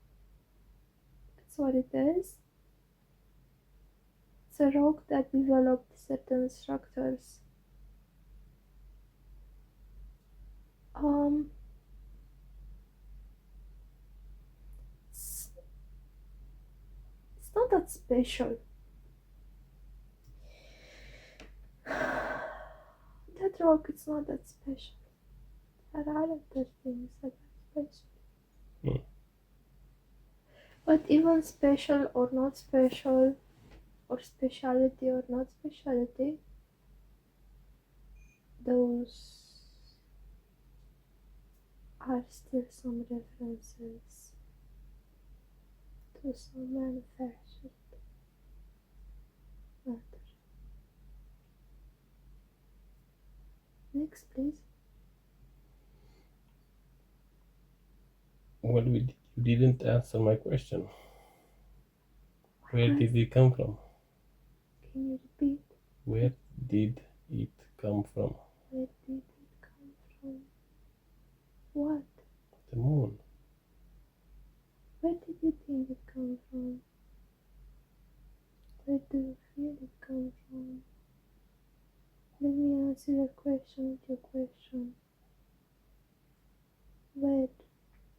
That's what it is. It's a rock that developed certain structures. It's not that special. That rock is not that special. There are other things that are special. But even special or not special, or speciality or not speciality, those are still some references to some manufactured matter. Next, please. Well, you didn't answer my question. Where did it come from? Can you repeat? Where did it come from? Where did it come from? What? The moon. Where did you think it come from? Where do you feel it come from? Let me answer your question with your question. Where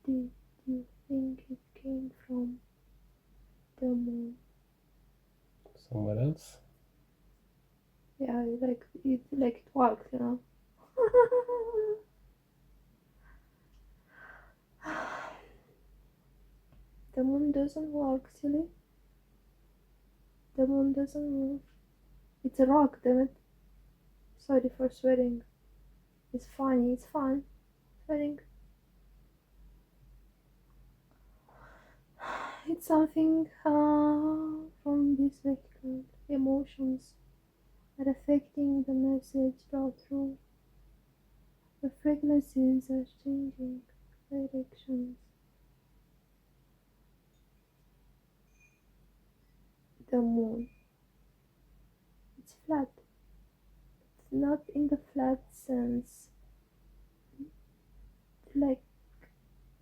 did you think it came from? The moon. Somewhere else? Yeah, like it walked, you know. The moon doesn't walk, silly. The moon doesn't move. It's a rock, damn it. Sorry for swearing. It's funny, it's fun. Swearing. It's something from this vehicle. Emotions are affecting the message brought through. The frequencies are changing directions. The moon. It's flat. It's not in the flat sense, like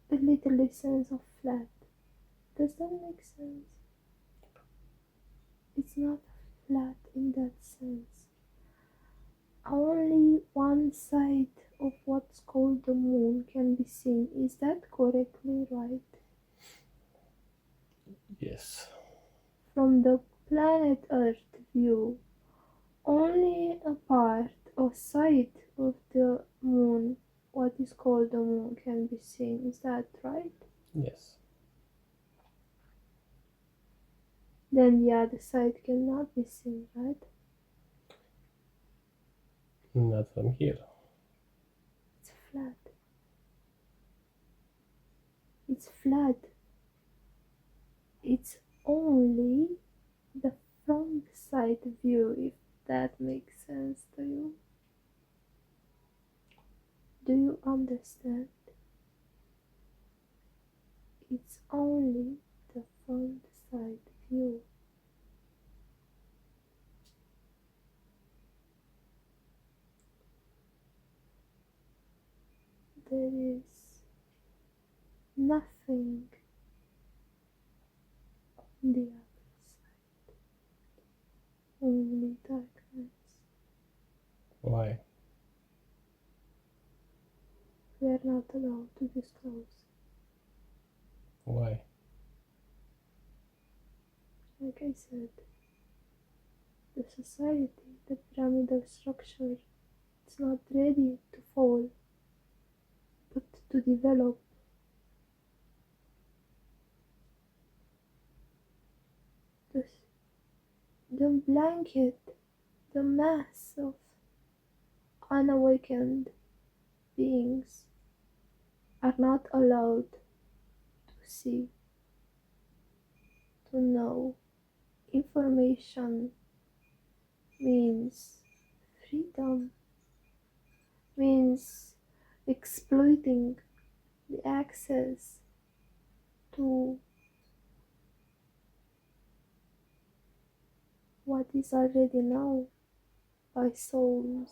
the literal sense of flat. Does that make sense? It's not flat in that sense. Only one side of what's called the moon can be seen. Is that correctly right? Yes. From the planet Earth view, only a part or side of the moon, what is called the moon, can be seen. Is that right? Yes. Then the other side cannot be seen, right? Not from here. It's flat. It's flat. It's only the front side view, if that makes sense to you. Do you understand? It's only the front side view. There is nothing on the other side, only darkness. Why? We are not allowed to disclose. Why? Like I said, the society, the pyramidal structure, it's not ready to fall, but to develop. The, the blanket, the mass of unawakened beings are not allowed to see, to know. Information means freedom, means exploiting the access to what is already known by souls.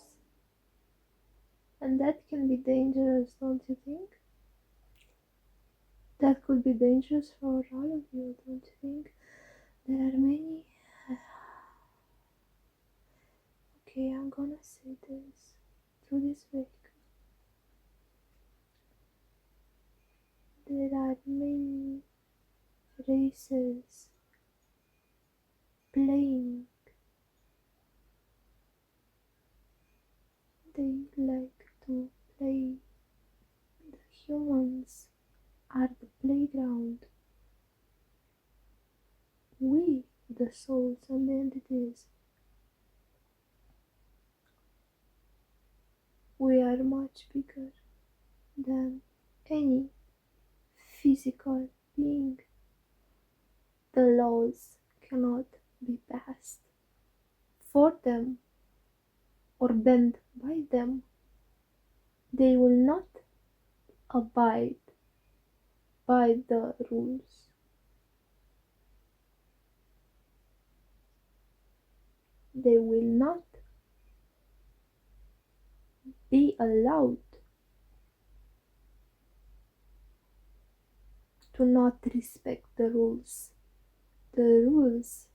And that can be dangerous, don't you think? That could be dangerous for all of you, don't you think? There are many. Okay, I'm gonna say this through this vehicle. There are many races playing. They like to play. The humans are the playground. We, the souls and the entities, we are much bigger than any physical being. The laws cannot be passed for them or bent by them. They will not abide by the rules. They will not be allowed to not respect the rules. The rules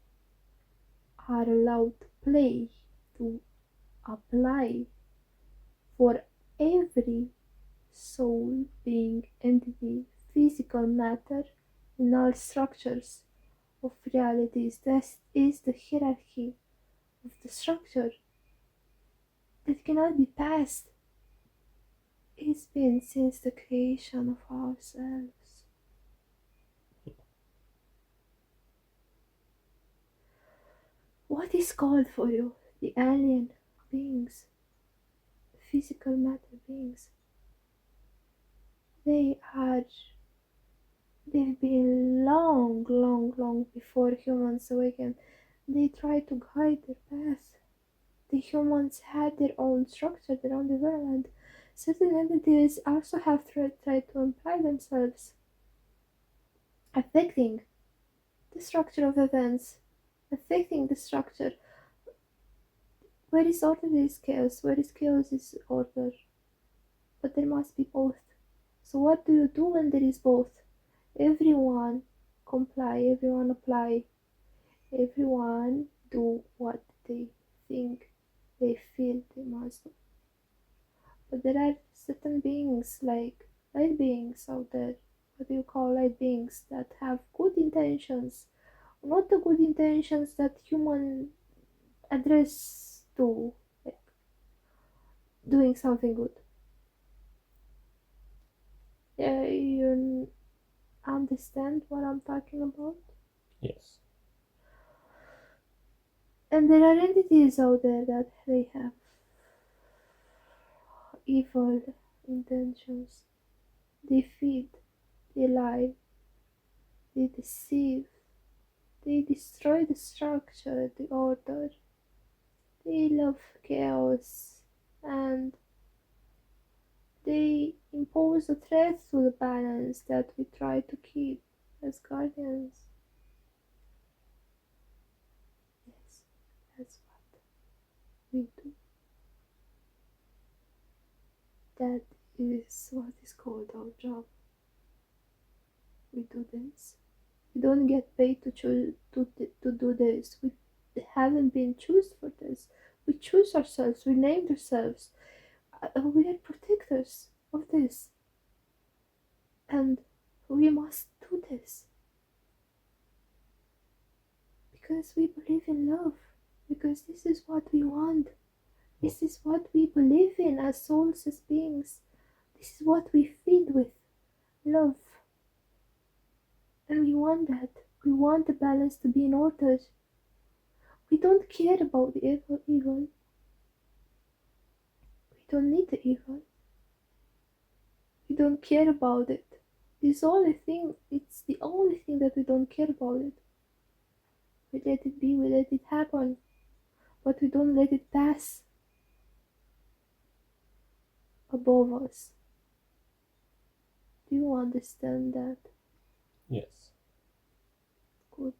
are allowed to play, to apply for every soul, being, entity, physical matter in all structures of realities. This is the hierarchy of the structure that cannot be passed. It's been since the creation of ourselves. What is called for you? The alien beings, physical matter beings. They've been long before humans awakened. They try to guide their path. The humans had their own structure, their own development. Certain entities also have tried to imply themselves, affecting the structure of events, affecting the structure. Where is order, there is chaos. Where is chaos, is order. But there must be both. So what do you do when there is both? Everyone comply, everyone apply. Everyone do what they think they feel they must do. But there are certain beings like light beings out there, what do you call light beings, that have good intentions, not the good intentions that human address to, like doing something good. You understand what I'm talking about? Yes. And there are entities out there that they have evil intentions. They feed, they lie, they deceive, they destroy the structure, the order. They love chaos, and they impose a threat to the balance that we try to keep as guardians. Yes, that's what we do. That is what is called our job. We do this. We don't get paid to choose to do this. We haven't been chosen for this. We choose ourselves. We named ourselves. We are protectors of this, and we must do this because we believe in love. Because this is what we want. This is what we believe in as souls, as beings. This is what we feed with love. And we want that. We want the balance to be in order. We don't care about the evil. We don't need the evil. We don't care about it. It's the only thing. It's the only thing that we don't care about it. We let it be. We let it happen, but we don't let it pass above us. Do you understand that? Yes. Good.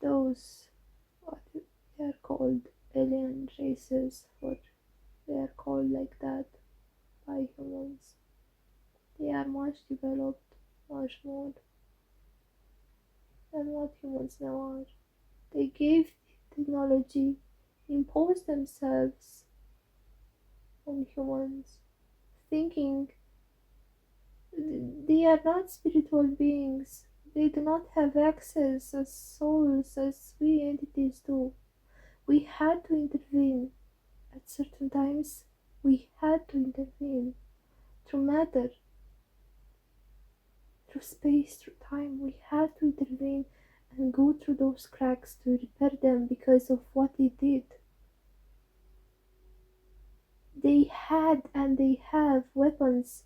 Those, what they are called, alien races, or they are called like that by humans. They are much developed, much more than what humans now are. They gave technology, imposed themselves on humans, thinking they are not spiritual beings. They do not have access as souls as we entities do. We had to intervene at certain times. We had to intervene through matter, through space, through time. We had to intervene and go through those cracks to repair them because of what they did. They had and they have weapons,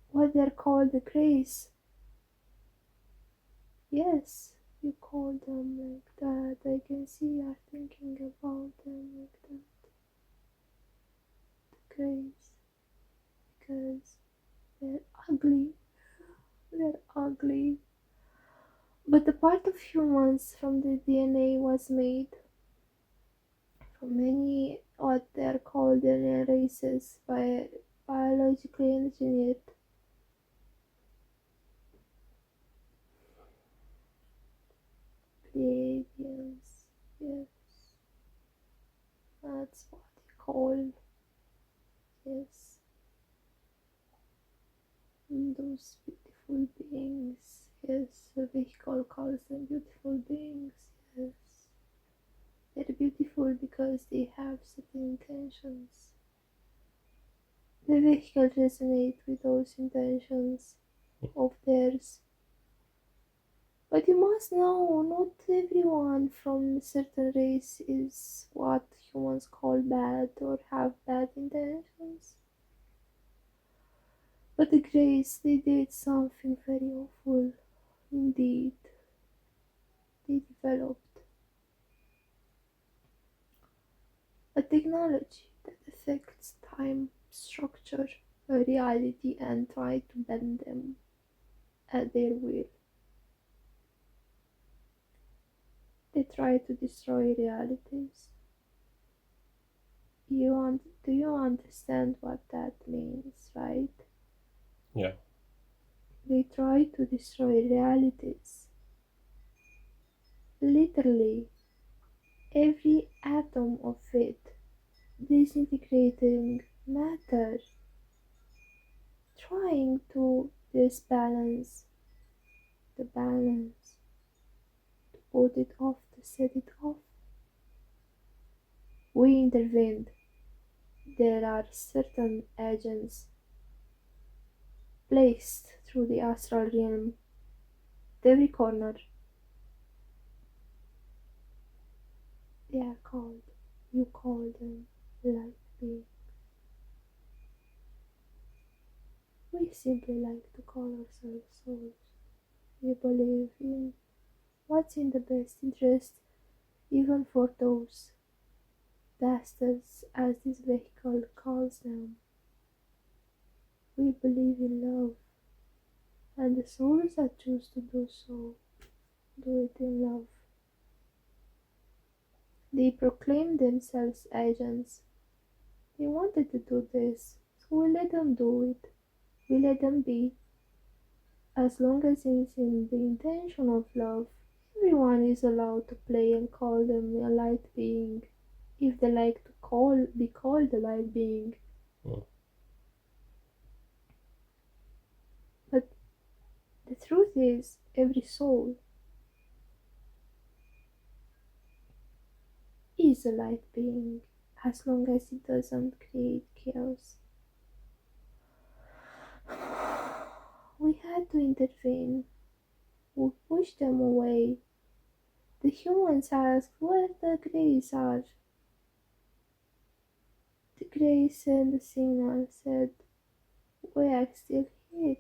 what they're called the grace. Yes, you call them like that. I can see you're thinking about them like that. The grace. Because they're ugly. They're ugly. But the part of humans from the DNA was made from many what they're called alien races by biologically engineered. Pleiadians, yes, that's what they call, yes, those beautiful beings, yes, the vehicle calls them beautiful beings, yes, they're beautiful because they have certain intentions. The vehicle resonates with those intentions of theirs. But you must know, not everyone from a certain race is what humans call bad or have bad intentions. But the Greys, they did something very awful indeed. They developed a technology that affects time, structure, reality, and try to bend them at their will. They try to destroy realities. Do you understand what that means, right? Yeah. They try to destroy realities. Literally, every atom of it, disintegrating matter, trying to disbalance the balance, to put it off, to set it off. We intervened. There are certain agents placed through the astral realm at every corner. They are called, you call them, light beings. We simply like to call ourselves souls. We believe in what's in the best interest, even for those bastards, as this vehicle calls them. We believe in love, and the souls that choose to do so do it in love. They proclaim themselves agents. They wanted to do this, so we let them do it. We let them be, as long as it's in the intention of love. Everyone is allowed to play and call them a light being, if they like to be called a light being. Mm. But the truth is, every soul is a light being, as long as it doesn't create chaos. We had to intervene. We pushed them away. The humans asked where the greys are. The greys sent a signal, said, we are still here.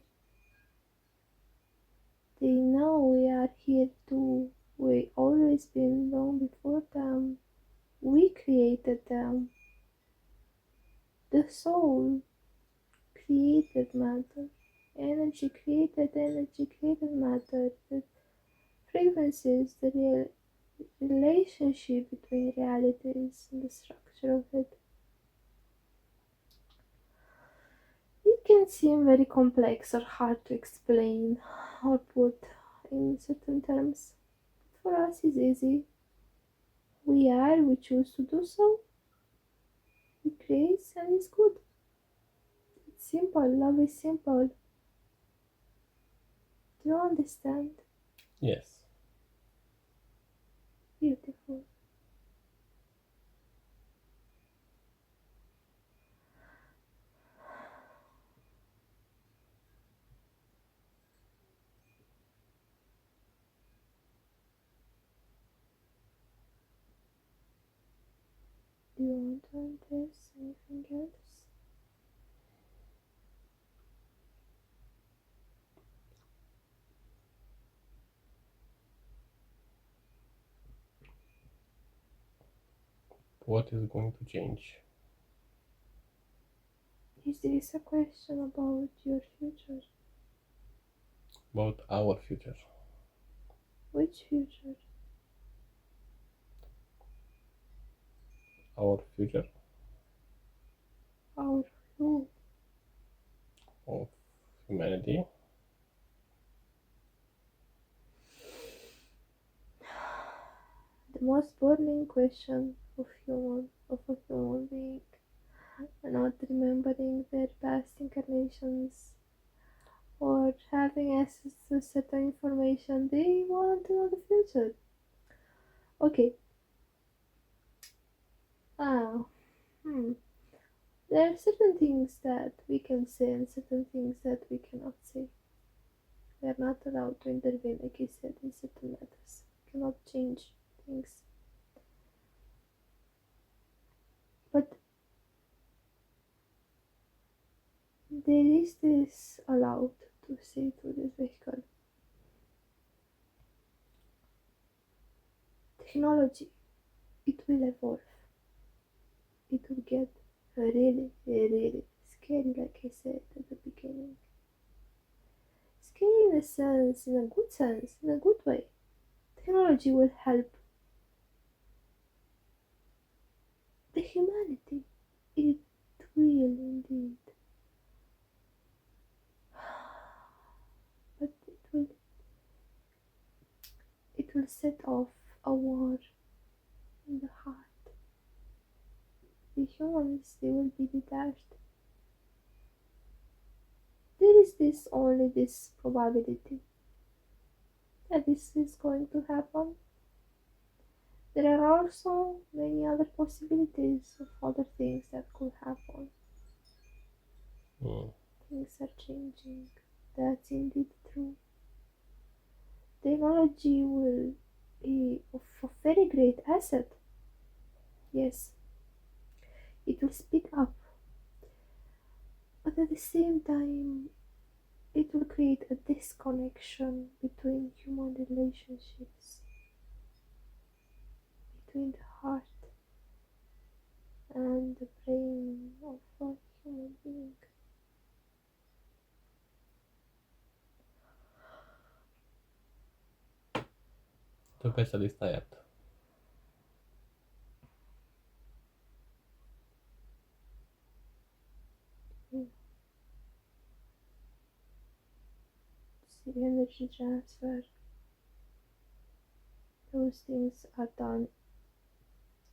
They know we are here too. We always been long before them. We created them. The soul created matter. Energy created matter. The frequencies, the relationship between realities and the structure of it. It can seem very complex or hard to explain or put in certain terms. For us it's easy. We choose to do so. We grace and it's good. It's simple, love is simple. Do you understand? Yes. Beautiful. Do you want to address anything else? What is going to change? Is this a question about your future? About our future. Which future? Our future Our who? of humanity. The most burning question of a human being, not remembering their past incarnations or having access to certain information. They want to know the future. Okay. Ah, hmm. There are certain things that we can say and certain things that we cannot say. We are not allowed to intervene, like I said, in certain matters. We cannot change things. But there is this allowed to say to this vehicle. Technology, it will evolve. It will get really, really scary, like I said at the beginning. Scary in a sense, in a good sense, in a good way. Technology will help the humanity. It will indeed. it will set off a war in the heart. The humans, they will be detached. There is only this probability that this is going to happen. There are also many other possibilities of other things that could happen. Things are changing. That's indeed true. Technology will be of a very great asset. Yes, it will speed up, but at the same time, it will create a disconnection between human relationships, between the heart and the brain of a human being. Több ezt a listáját. The energy transfer, those things are done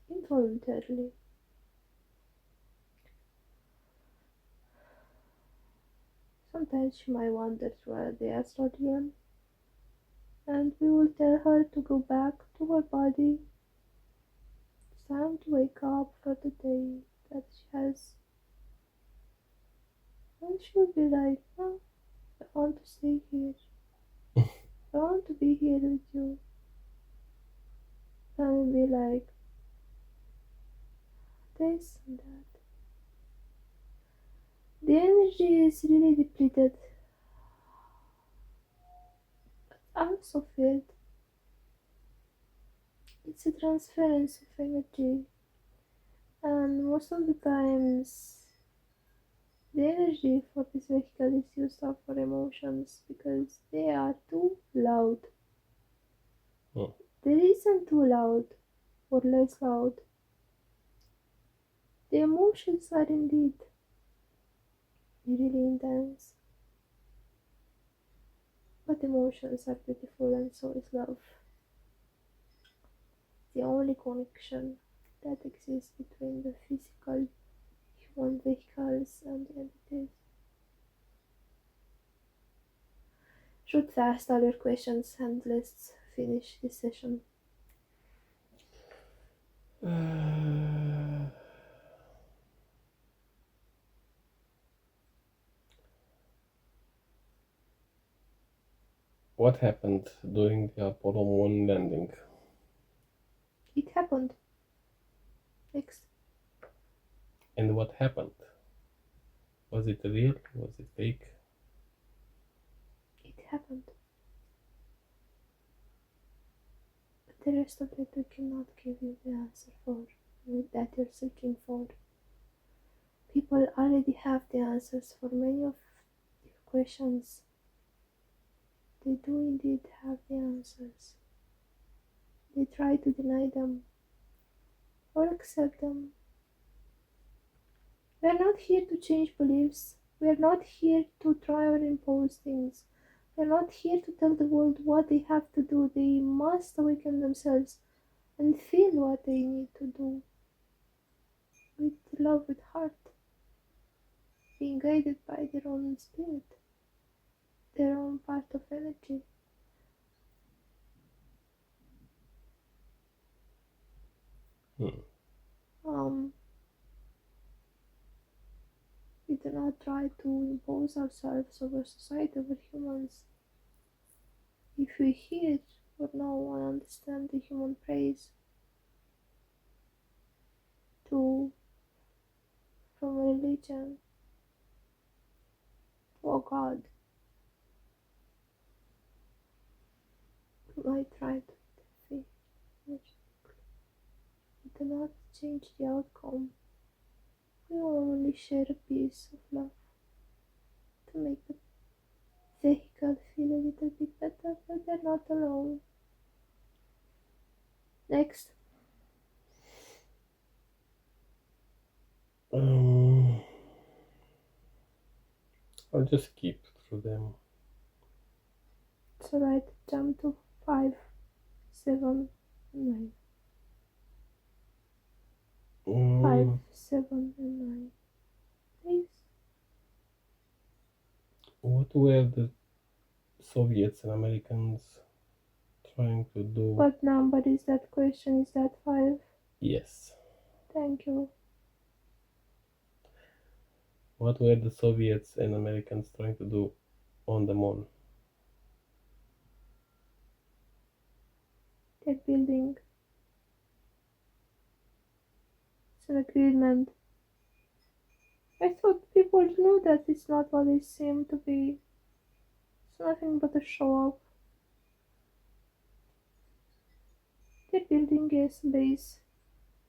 involuntarily. Sometimes she might wonder where the estrogen, and we will tell her to go back to her body. It's time to wake up for the day that she has. And she will be like, oh, I want to stay here. I want to be here with you. And will be like, this and that. The energy is really depleted. But also filled. It's a transference of energy. And most of the times, the energy for this vehicle is used up for emotions because they are too loud. There isn't too loud or less loud. The emotions are indeed really intense. But emotions are beautiful and so is love. The only connection that exists between the physical human vehicles and the entities. Shoot fast all your questions and let's finish this session. What happened during the Apollo moon landing? It happened. Next. And what happened? Was it real? Was it fake? It happened. But the rest of it we cannot give you the answer for that you're searching for. People already have the answers for many of your questions. They do indeed have the answers. They try to deny them or accept them. We are not here to change beliefs. We are not here to try or impose things. We are not here to tell the world what they have to do. They must awaken themselves and feel what they need to do. With love, with heart. Being guided by their own spirit. Their own part of energy. We do not try to impose ourselves over society, over humans. If we hear or know or understand the human praise from a religion to a god, we might try to interfere. We do not change the outcome. We only share a piece of love to make the vehicle feel a little bit better, but they're not alone. Next. I'll just skip through them. It's alright, jump to 5, 7, 9. Mm, 5, 7, and 9. Days. what were the Soviets and Americans trying to do? What number is that question? Is that 5? Yes. Thank you. What were the Soviets and Americans trying to do on the moon? They're building. It's an agreement. I thought people knew that it's not what they seem to be. It's nothing but a show up. They're building a base.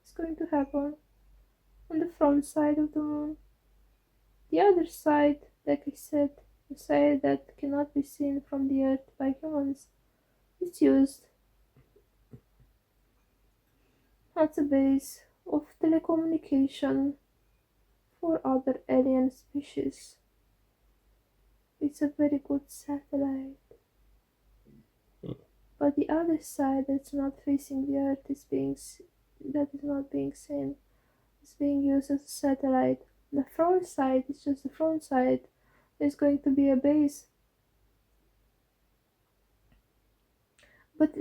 It's going to happen on the front side of the moon. The other side, like I said, the side that cannot be seen from the Earth by humans, is used as a base of telecommunication for other alien species. It's a very good satellite. But the other side that's not facing the Earth that is not being seen is being used as a satellite. The front side is just the front side. There's going to be a base. But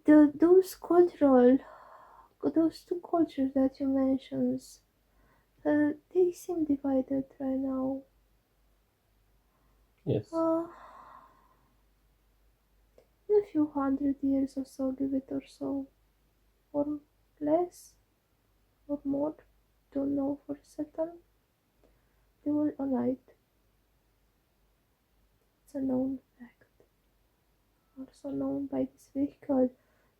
those two cultures that you mentioned, they seem divided right now. Yes. In a few hundred years or so, give it or so, or less, or more, don't know for certain, they will unite. It's a known fact, also known by this vehicle.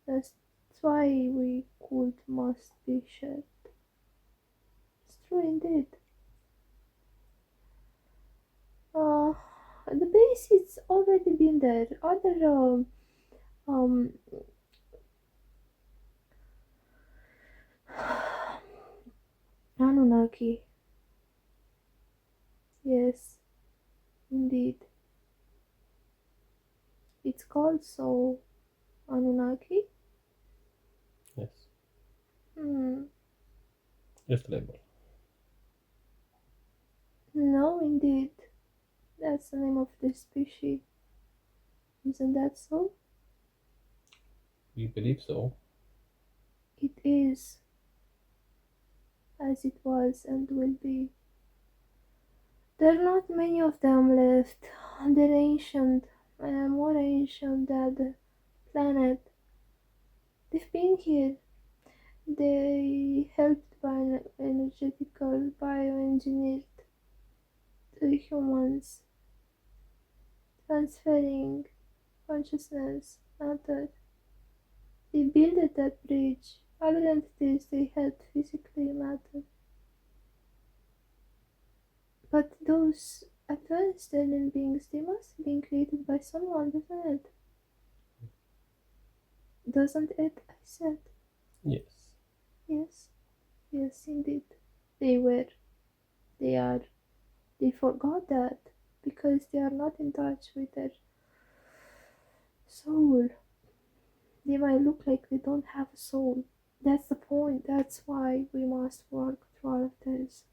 That's why we could must be shared. It's true indeed. The base it's already been there. Other um Anunnaki. Yes, indeed. It's called so Anunnaki. Yes. Hmm. Just label. No, indeed. That's the name of the species. Isn't that so? We believe so. It is, as it was and will be. There are not many of them left. They're ancient, more ancient than the planet. They've been here. They helped by an energetical bioengineered the humans, transferring consciousness, matter. They built that bridge. Other entities they had physically matter. But those advanced alien beings, they must have been created by someone, doesn't it? Doesn't it? I said. Yes. Yes. Yes, indeed. They were. They are. They forgot that because they are not in touch with their soul. They might look like they don't have a soul. That's the point. That's why we must work through all of this.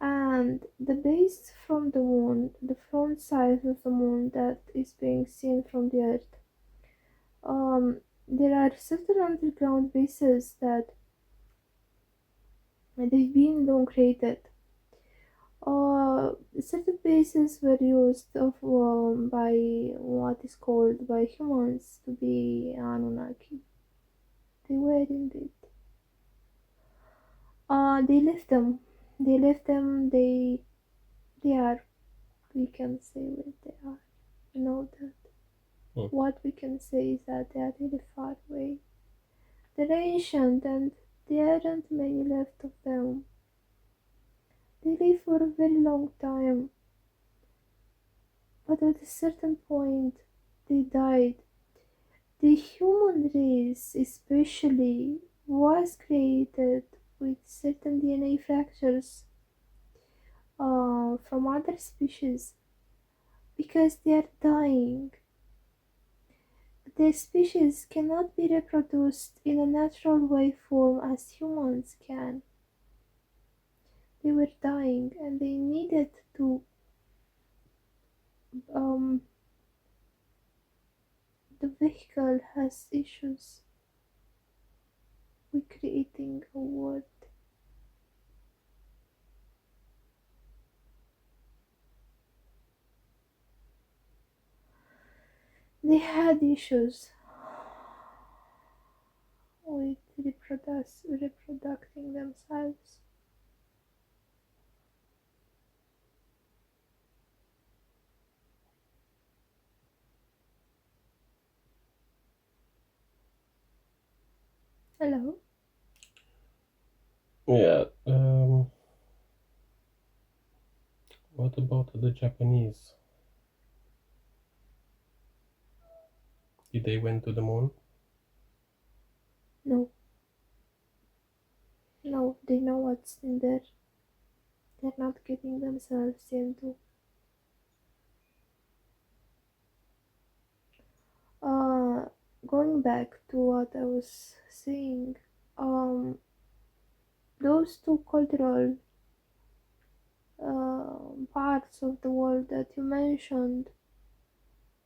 And the base from the moon, the front side of the moon that is being seen from the earth, there are certain underground bases that they've been long created. Certain bases were used by what is called by humans to be Anunnaki. They were indeed. They left them. They left them. They are. We can say what they are. You know that. What we can say is that they are really far away. They're ancient and there aren't many left of them. They live for a very long time. But at a certain point, they died. The human race, especially, was created with certain DNA fractures from other species. because they are dying. Their species cannot be reproduced in a natural way form as humans can. They were dying and they needed to um the vehicle has issues with creating a world. They had issues with reproducing themselves. Hello? Yeah. What about the Japanese? Did they went to the moon? No, no, they know what's in there. They're not getting themselves into. Uh, Going back to what I was saying, um, those two cultural parts of the world that you mentioned,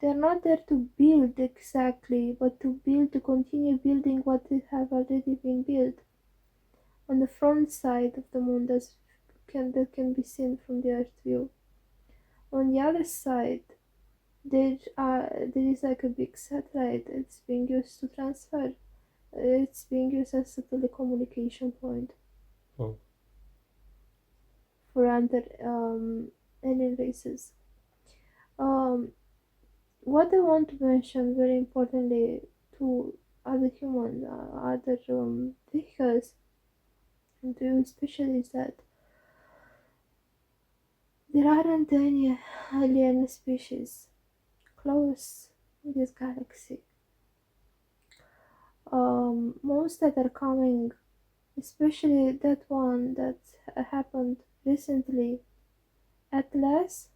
they're not there to build exactly, but to continue building what have already been built. On the front side of the moon, that can be seen from the Earth view. On the other side, there is like a big satellite. It's being used to transfer. It's being used as a telecommunication point Hmm. for other alien races. Um, what I want to mention very importantly to other human, other vehicles, and to you especially, is that there aren't any alien species close in this galaxy. Most that are coming, especially that one that happened recently, Atlas.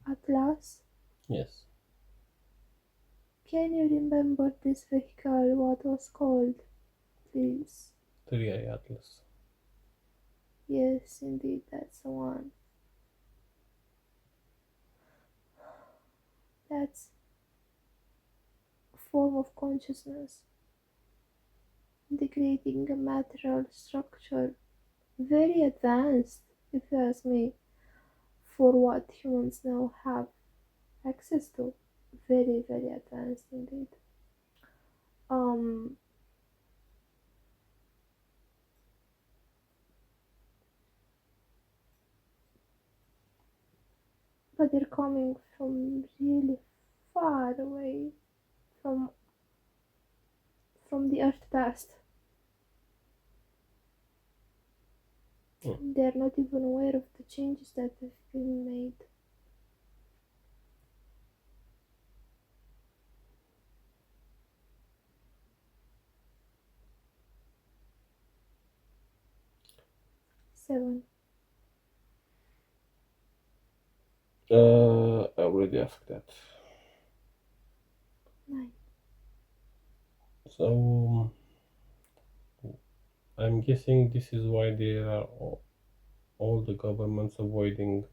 Atlas. Yes. Can you remember this vehicle? What was called, please? 3i Atlas. Yes, indeed, that's the one. That's a form of consciousness, integrating a material structure, very advanced, if you ask me, for what humans now have access to. Very, very advanced indeed. Um, but they're coming from really far away from the Earth past. Hmm. They're not even aware of the changes that have been made. Seven, I already asked that. 9. So I'm guessing this is why there are all the governments avoiding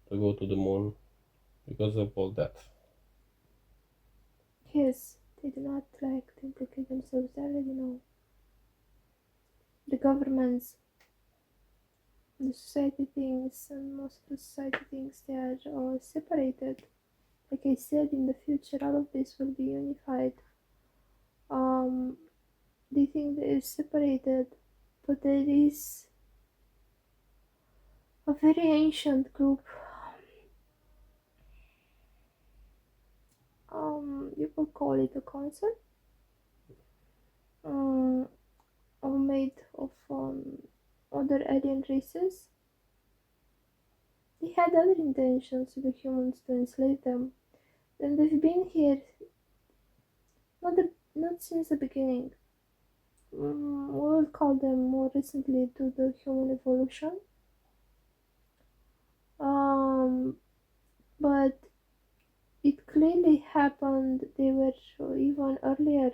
to go to the moon because of all that. Yes, they do not like to implicate themselves. They already know. The governments, the society things, and most of the society things, they are all separated. Like I said, in the future, all of this will be unified. Um, they think they are separated, but there is a very ancient group. You could call it a council. All made of other alien races. They had other intentions with the humans to enslave them. And they've been here not since the beginning. We'll call them more recently to the human evolution. Um, but happened, they were even earlier,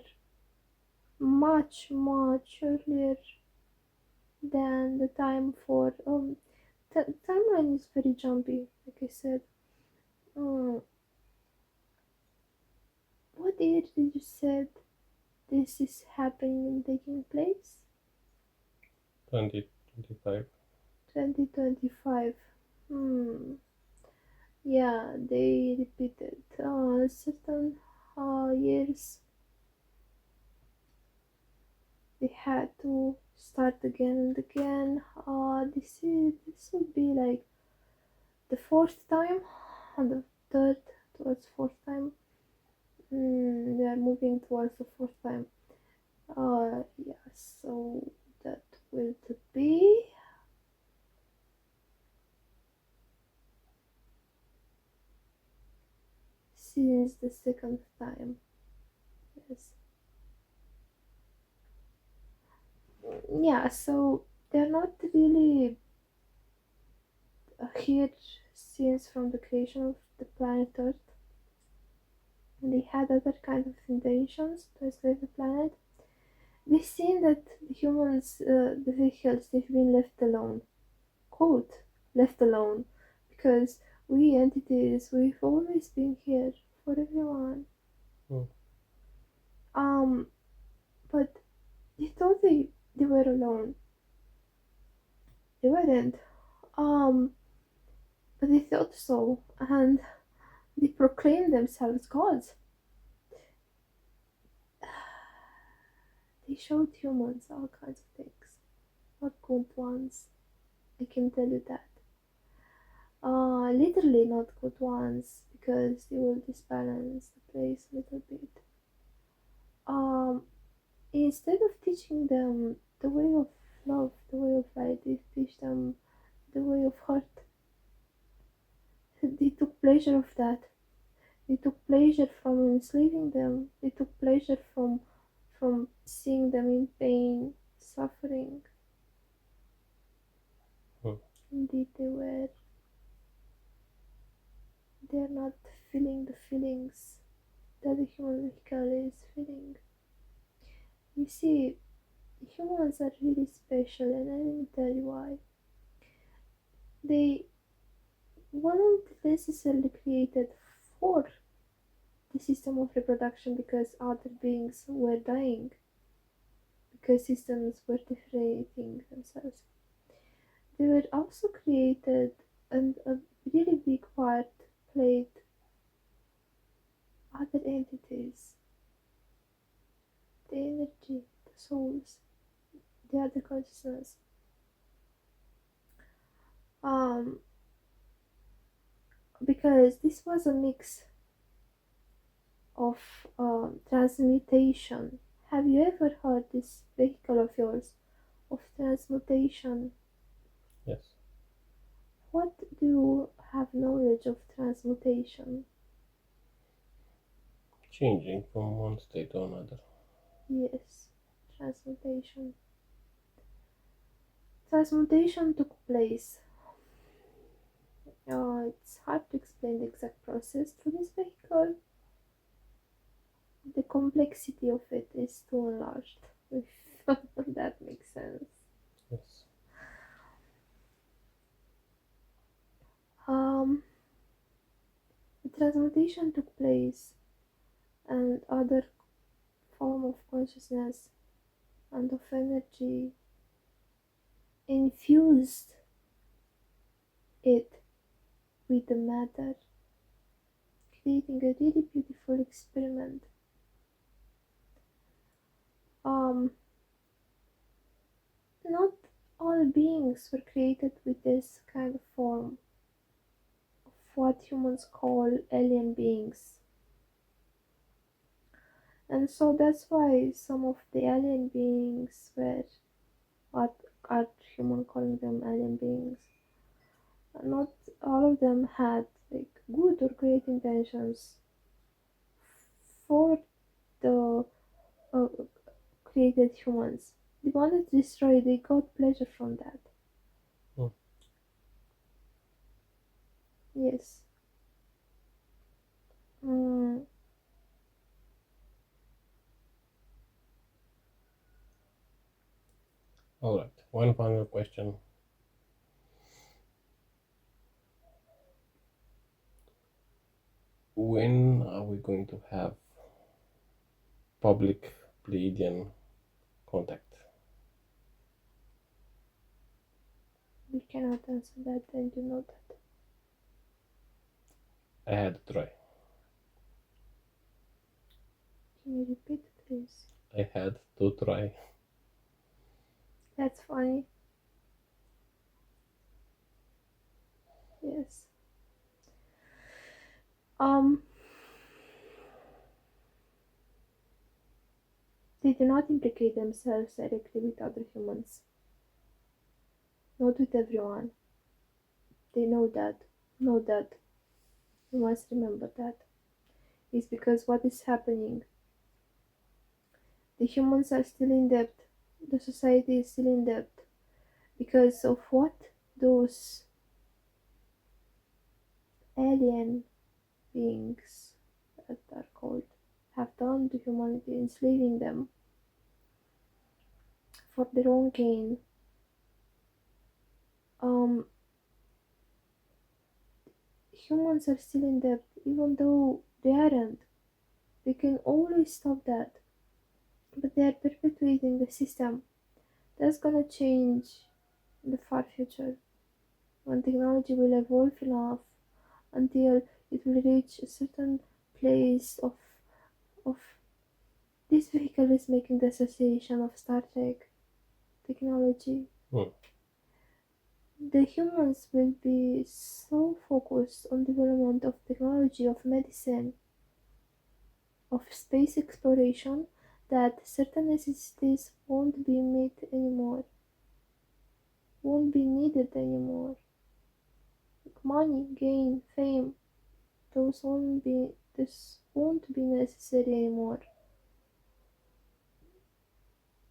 much earlier than the time for timeline is very jumpy, like I said. What year did you said this is happening and taking place? 2025. 2025. Yeah, they repeated certain years. They had to start again and again. This would be like the fourth time, and the third towards fourth time. They are moving towards the fourth time. Yeah. So that will be since the second time. Yes. Yeah. So they're not really here since from the creation of the planet Earth. They had other kind of intentions to enslave the planet. They've seen that the humans, the vehicles, they've been left alone. Quote, left alone. Because we entities, we've always been here for everyone. Hmm. But they thought they were alone. They weren't. But they thought so, and they proclaimed themselves gods. They showed humans all kinds of things, not good ones. I can tell you that. Literally not good ones because they will disbalance the place a little bit. Um, Instead of teaching them the way of love, the way of light, they teach them the way of hurt. They took pleasure of that. They took pleasure from enslaving them. They took pleasure from seeing them in pain, suffering. Indeed, they were. They are not feeling the feelings that the human vehicle is feeling. You see, humans are really special, and let me tell you why. They weren't necessarily created for the system of reproduction because other beings were dying, because systems were differentiating themselves. They were also created, and a really big part played other entities, the energy, the souls, the other consciousness. Um, because this was a mix of transmutation. Have you ever heard this vehicle of yours of transmutation? Yes. What do you have knowledge of transmutation? Changing from one state to another. Yes, transmutation. Transmutation took place. It's hard to explain the exact process through this vehicle. The complexity of it is too enlarged, if that makes sense. Yes. Um, the transmutation took place, and other form of consciousness and of energy infused it with the matter, creating a really beautiful experiment. Not all beings were created with this kind of form of what humans call alien beings. And so that's why some of the alien beings were what are human calling them alien beings. Not all of them had like good or great intentions for the uh, created humans. They wanted to destroy, they got pleasure from that. Hmm. Yes. Alright, one final question. When are we going to have public Pleiadian contact? We cannot answer that, and you know that. I had to try. Can you repeat, please? I had to try. That's funny. Yes. They do not implicate themselves directly with other humans. Not with everyone. They know that. Know that. You must remember that. It's because what is happening. The humans are still in debt. The society is still in debt. Because of what those alien beings that are called have done to humanity, enslaving them for their own gain. Humans are still in debt, even though they aren't. They can always stop that, but they are perpetuating the system. That's gonna change in the far future when technology will evolve enough until it will reach a certain place of this vehicle is making the association of Star Trek technology. The humans will be so focused on development of technology, of medicine, of space exploration that certain necessities won't be met anymore, won't be needed anymore. Like money, gain, fame, this won't be necessary anymore.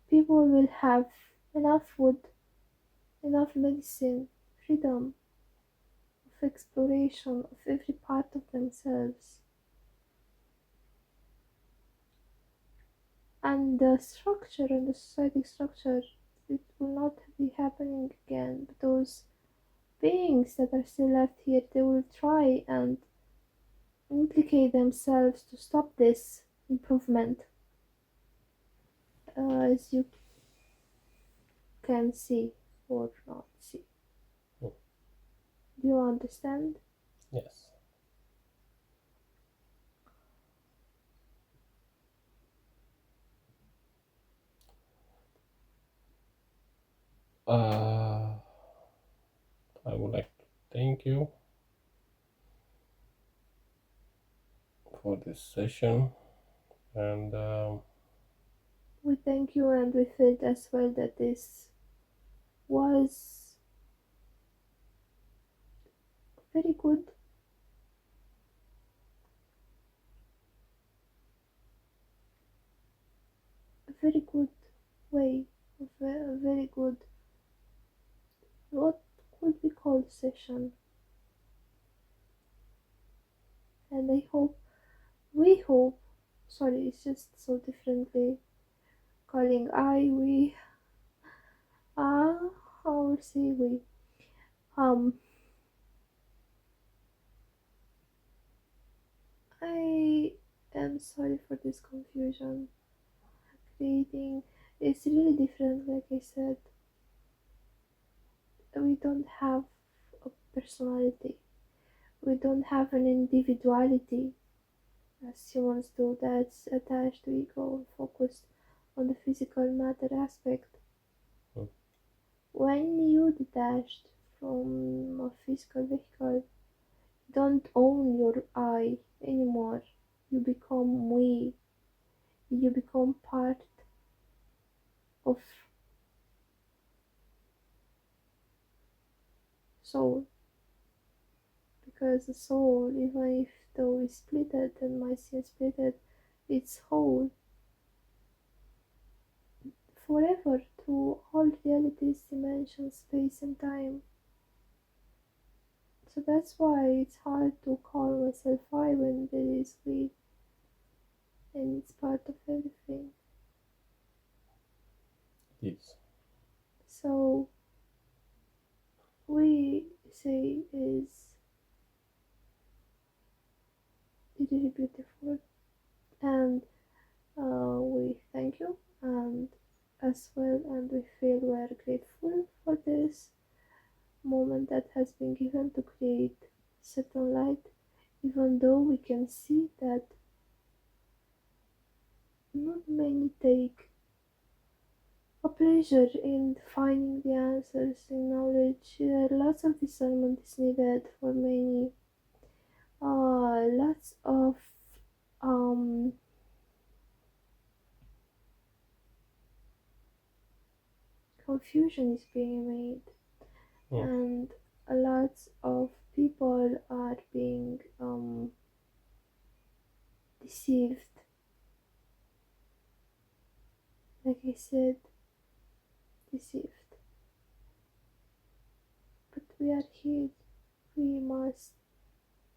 People will have enough food, enough medicine, freedom of exploration of every part of themselves. And the structure and the society structure, it will not be happening again. But those beings that are still left here, they will try and implicate themselves to stop this improvement. As you can see or not see. Do you understand? Yes. I would like to thank you for this session, and We thank you, and we felt as well that this was very good. A very good way, a very good, what could we call session. And we hope, sorry, it's just so differently calling we, I will say we. I am sorry for this confusion. Creating is really different, like I said. We don't have a personality, we don't have an individuality as humans do that's attached to ego and focused on the physical matter aspect. When you detached from a physical vehicle, you don't own your I anymore. You become we. You become part of soul. Because the soul, even if though is splitted and might seem splitted, it's whole forever through all realities, dimensions, space and time. So that's why it's hard to call myself I when there is we, and it's part of everything. yes. So we say is really beautiful, and we thank you, and as well, and we feel we are grateful for this moment that has been given to create certain light, even though we can see that not many take a pleasure in finding the answers in knowledge. Lots of discernment is needed for many. Lots of um, confusion is being made, and lots of people are being deceived. Like I said, deceived. But we are here. We must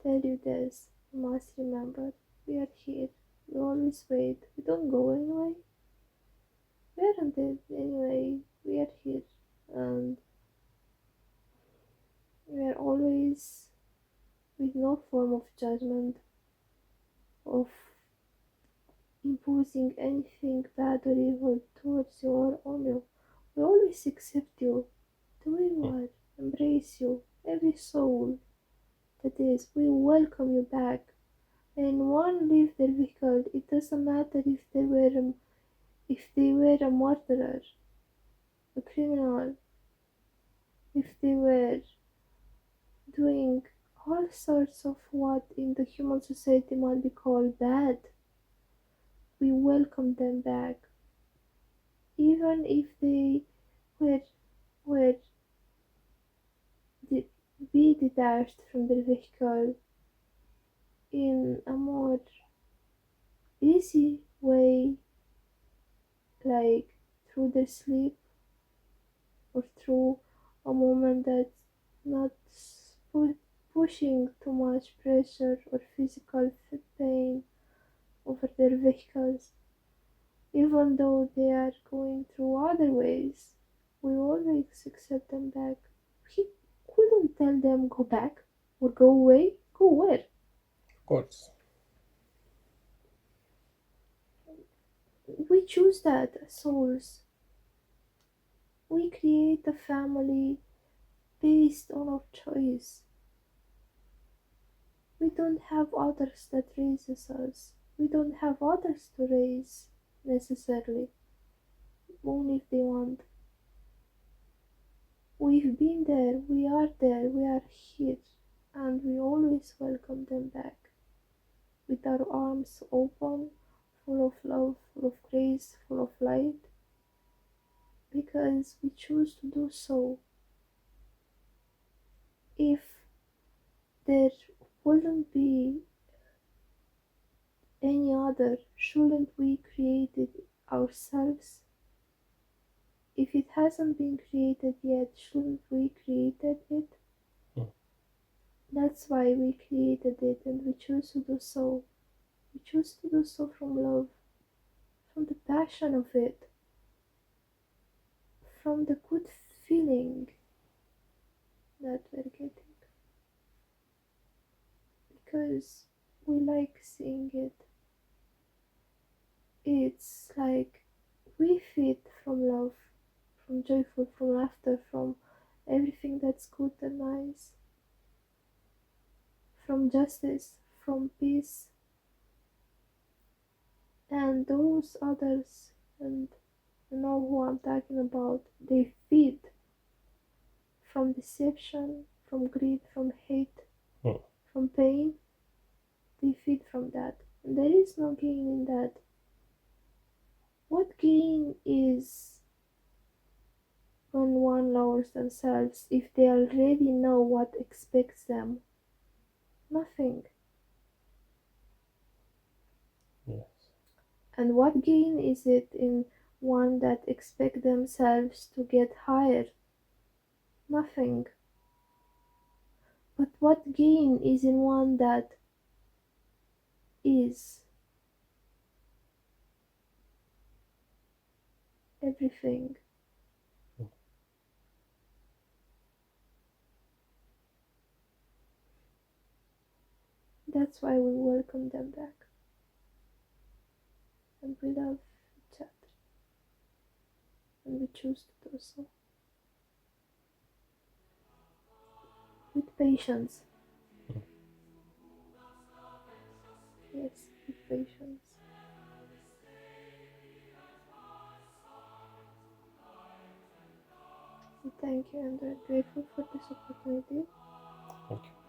tell you this. You must remember. We are here. We always wait. We don't go anyway. We aren't dead anyway. We are here. And we are always with no form of judgment, of imposing anything bad or evil towards you or on you. We always accept you the way you are, embrace you, every soul that is. We welcome you back. And one leave their vehicle. It doesn't matter if they were a murderer, a criminal, if they were doing all sorts of what in the human society might be called bad. We welcome them back, even if they were were be detached from their vehicle in a more easy way, like through their sleep or through a moment that's not pushing too much pressure or physical pain over their vehicles, even though they are going through other ways. We always accept them back. We couldn't tell them go back or go away. Go where? Of course. We choose that as souls. We create a family based on our choice. We don't have others that raises us. We don't have others to raise necessarily, only if they want. We've been there, we are here, and we always welcome them back with our arms open, full of love, full of grace, full of light, because we choose to do so. If there wouldn't be any other, shouldn't we create it ourselves? If it hasn't been created yet, shouldn't we created it? That's why we created it, and we choose to do so. We choose to do so from love, from the passion of it, from the good feeling that we're getting. Because we like seeing it. It's like we feed from love, from joyful, from laughter, from everything that's good and nice, from justice, from peace, and those others, and you know who I'm talking about, they feed from deception, from greed, from hate, from pain. They feed from that, and there is no gain in that. What gain is when one lowers themselves if they already know what expects them? Nothing. Yes. And what gain is it in one that expect themselves to get higher? Nothing. But what gain is in one that is everything? That's why we welcome them back. And we love each other. And we choose to do so. With patience. Yes, with patience. Thank you, and we're grateful for this opportunity. Thank you.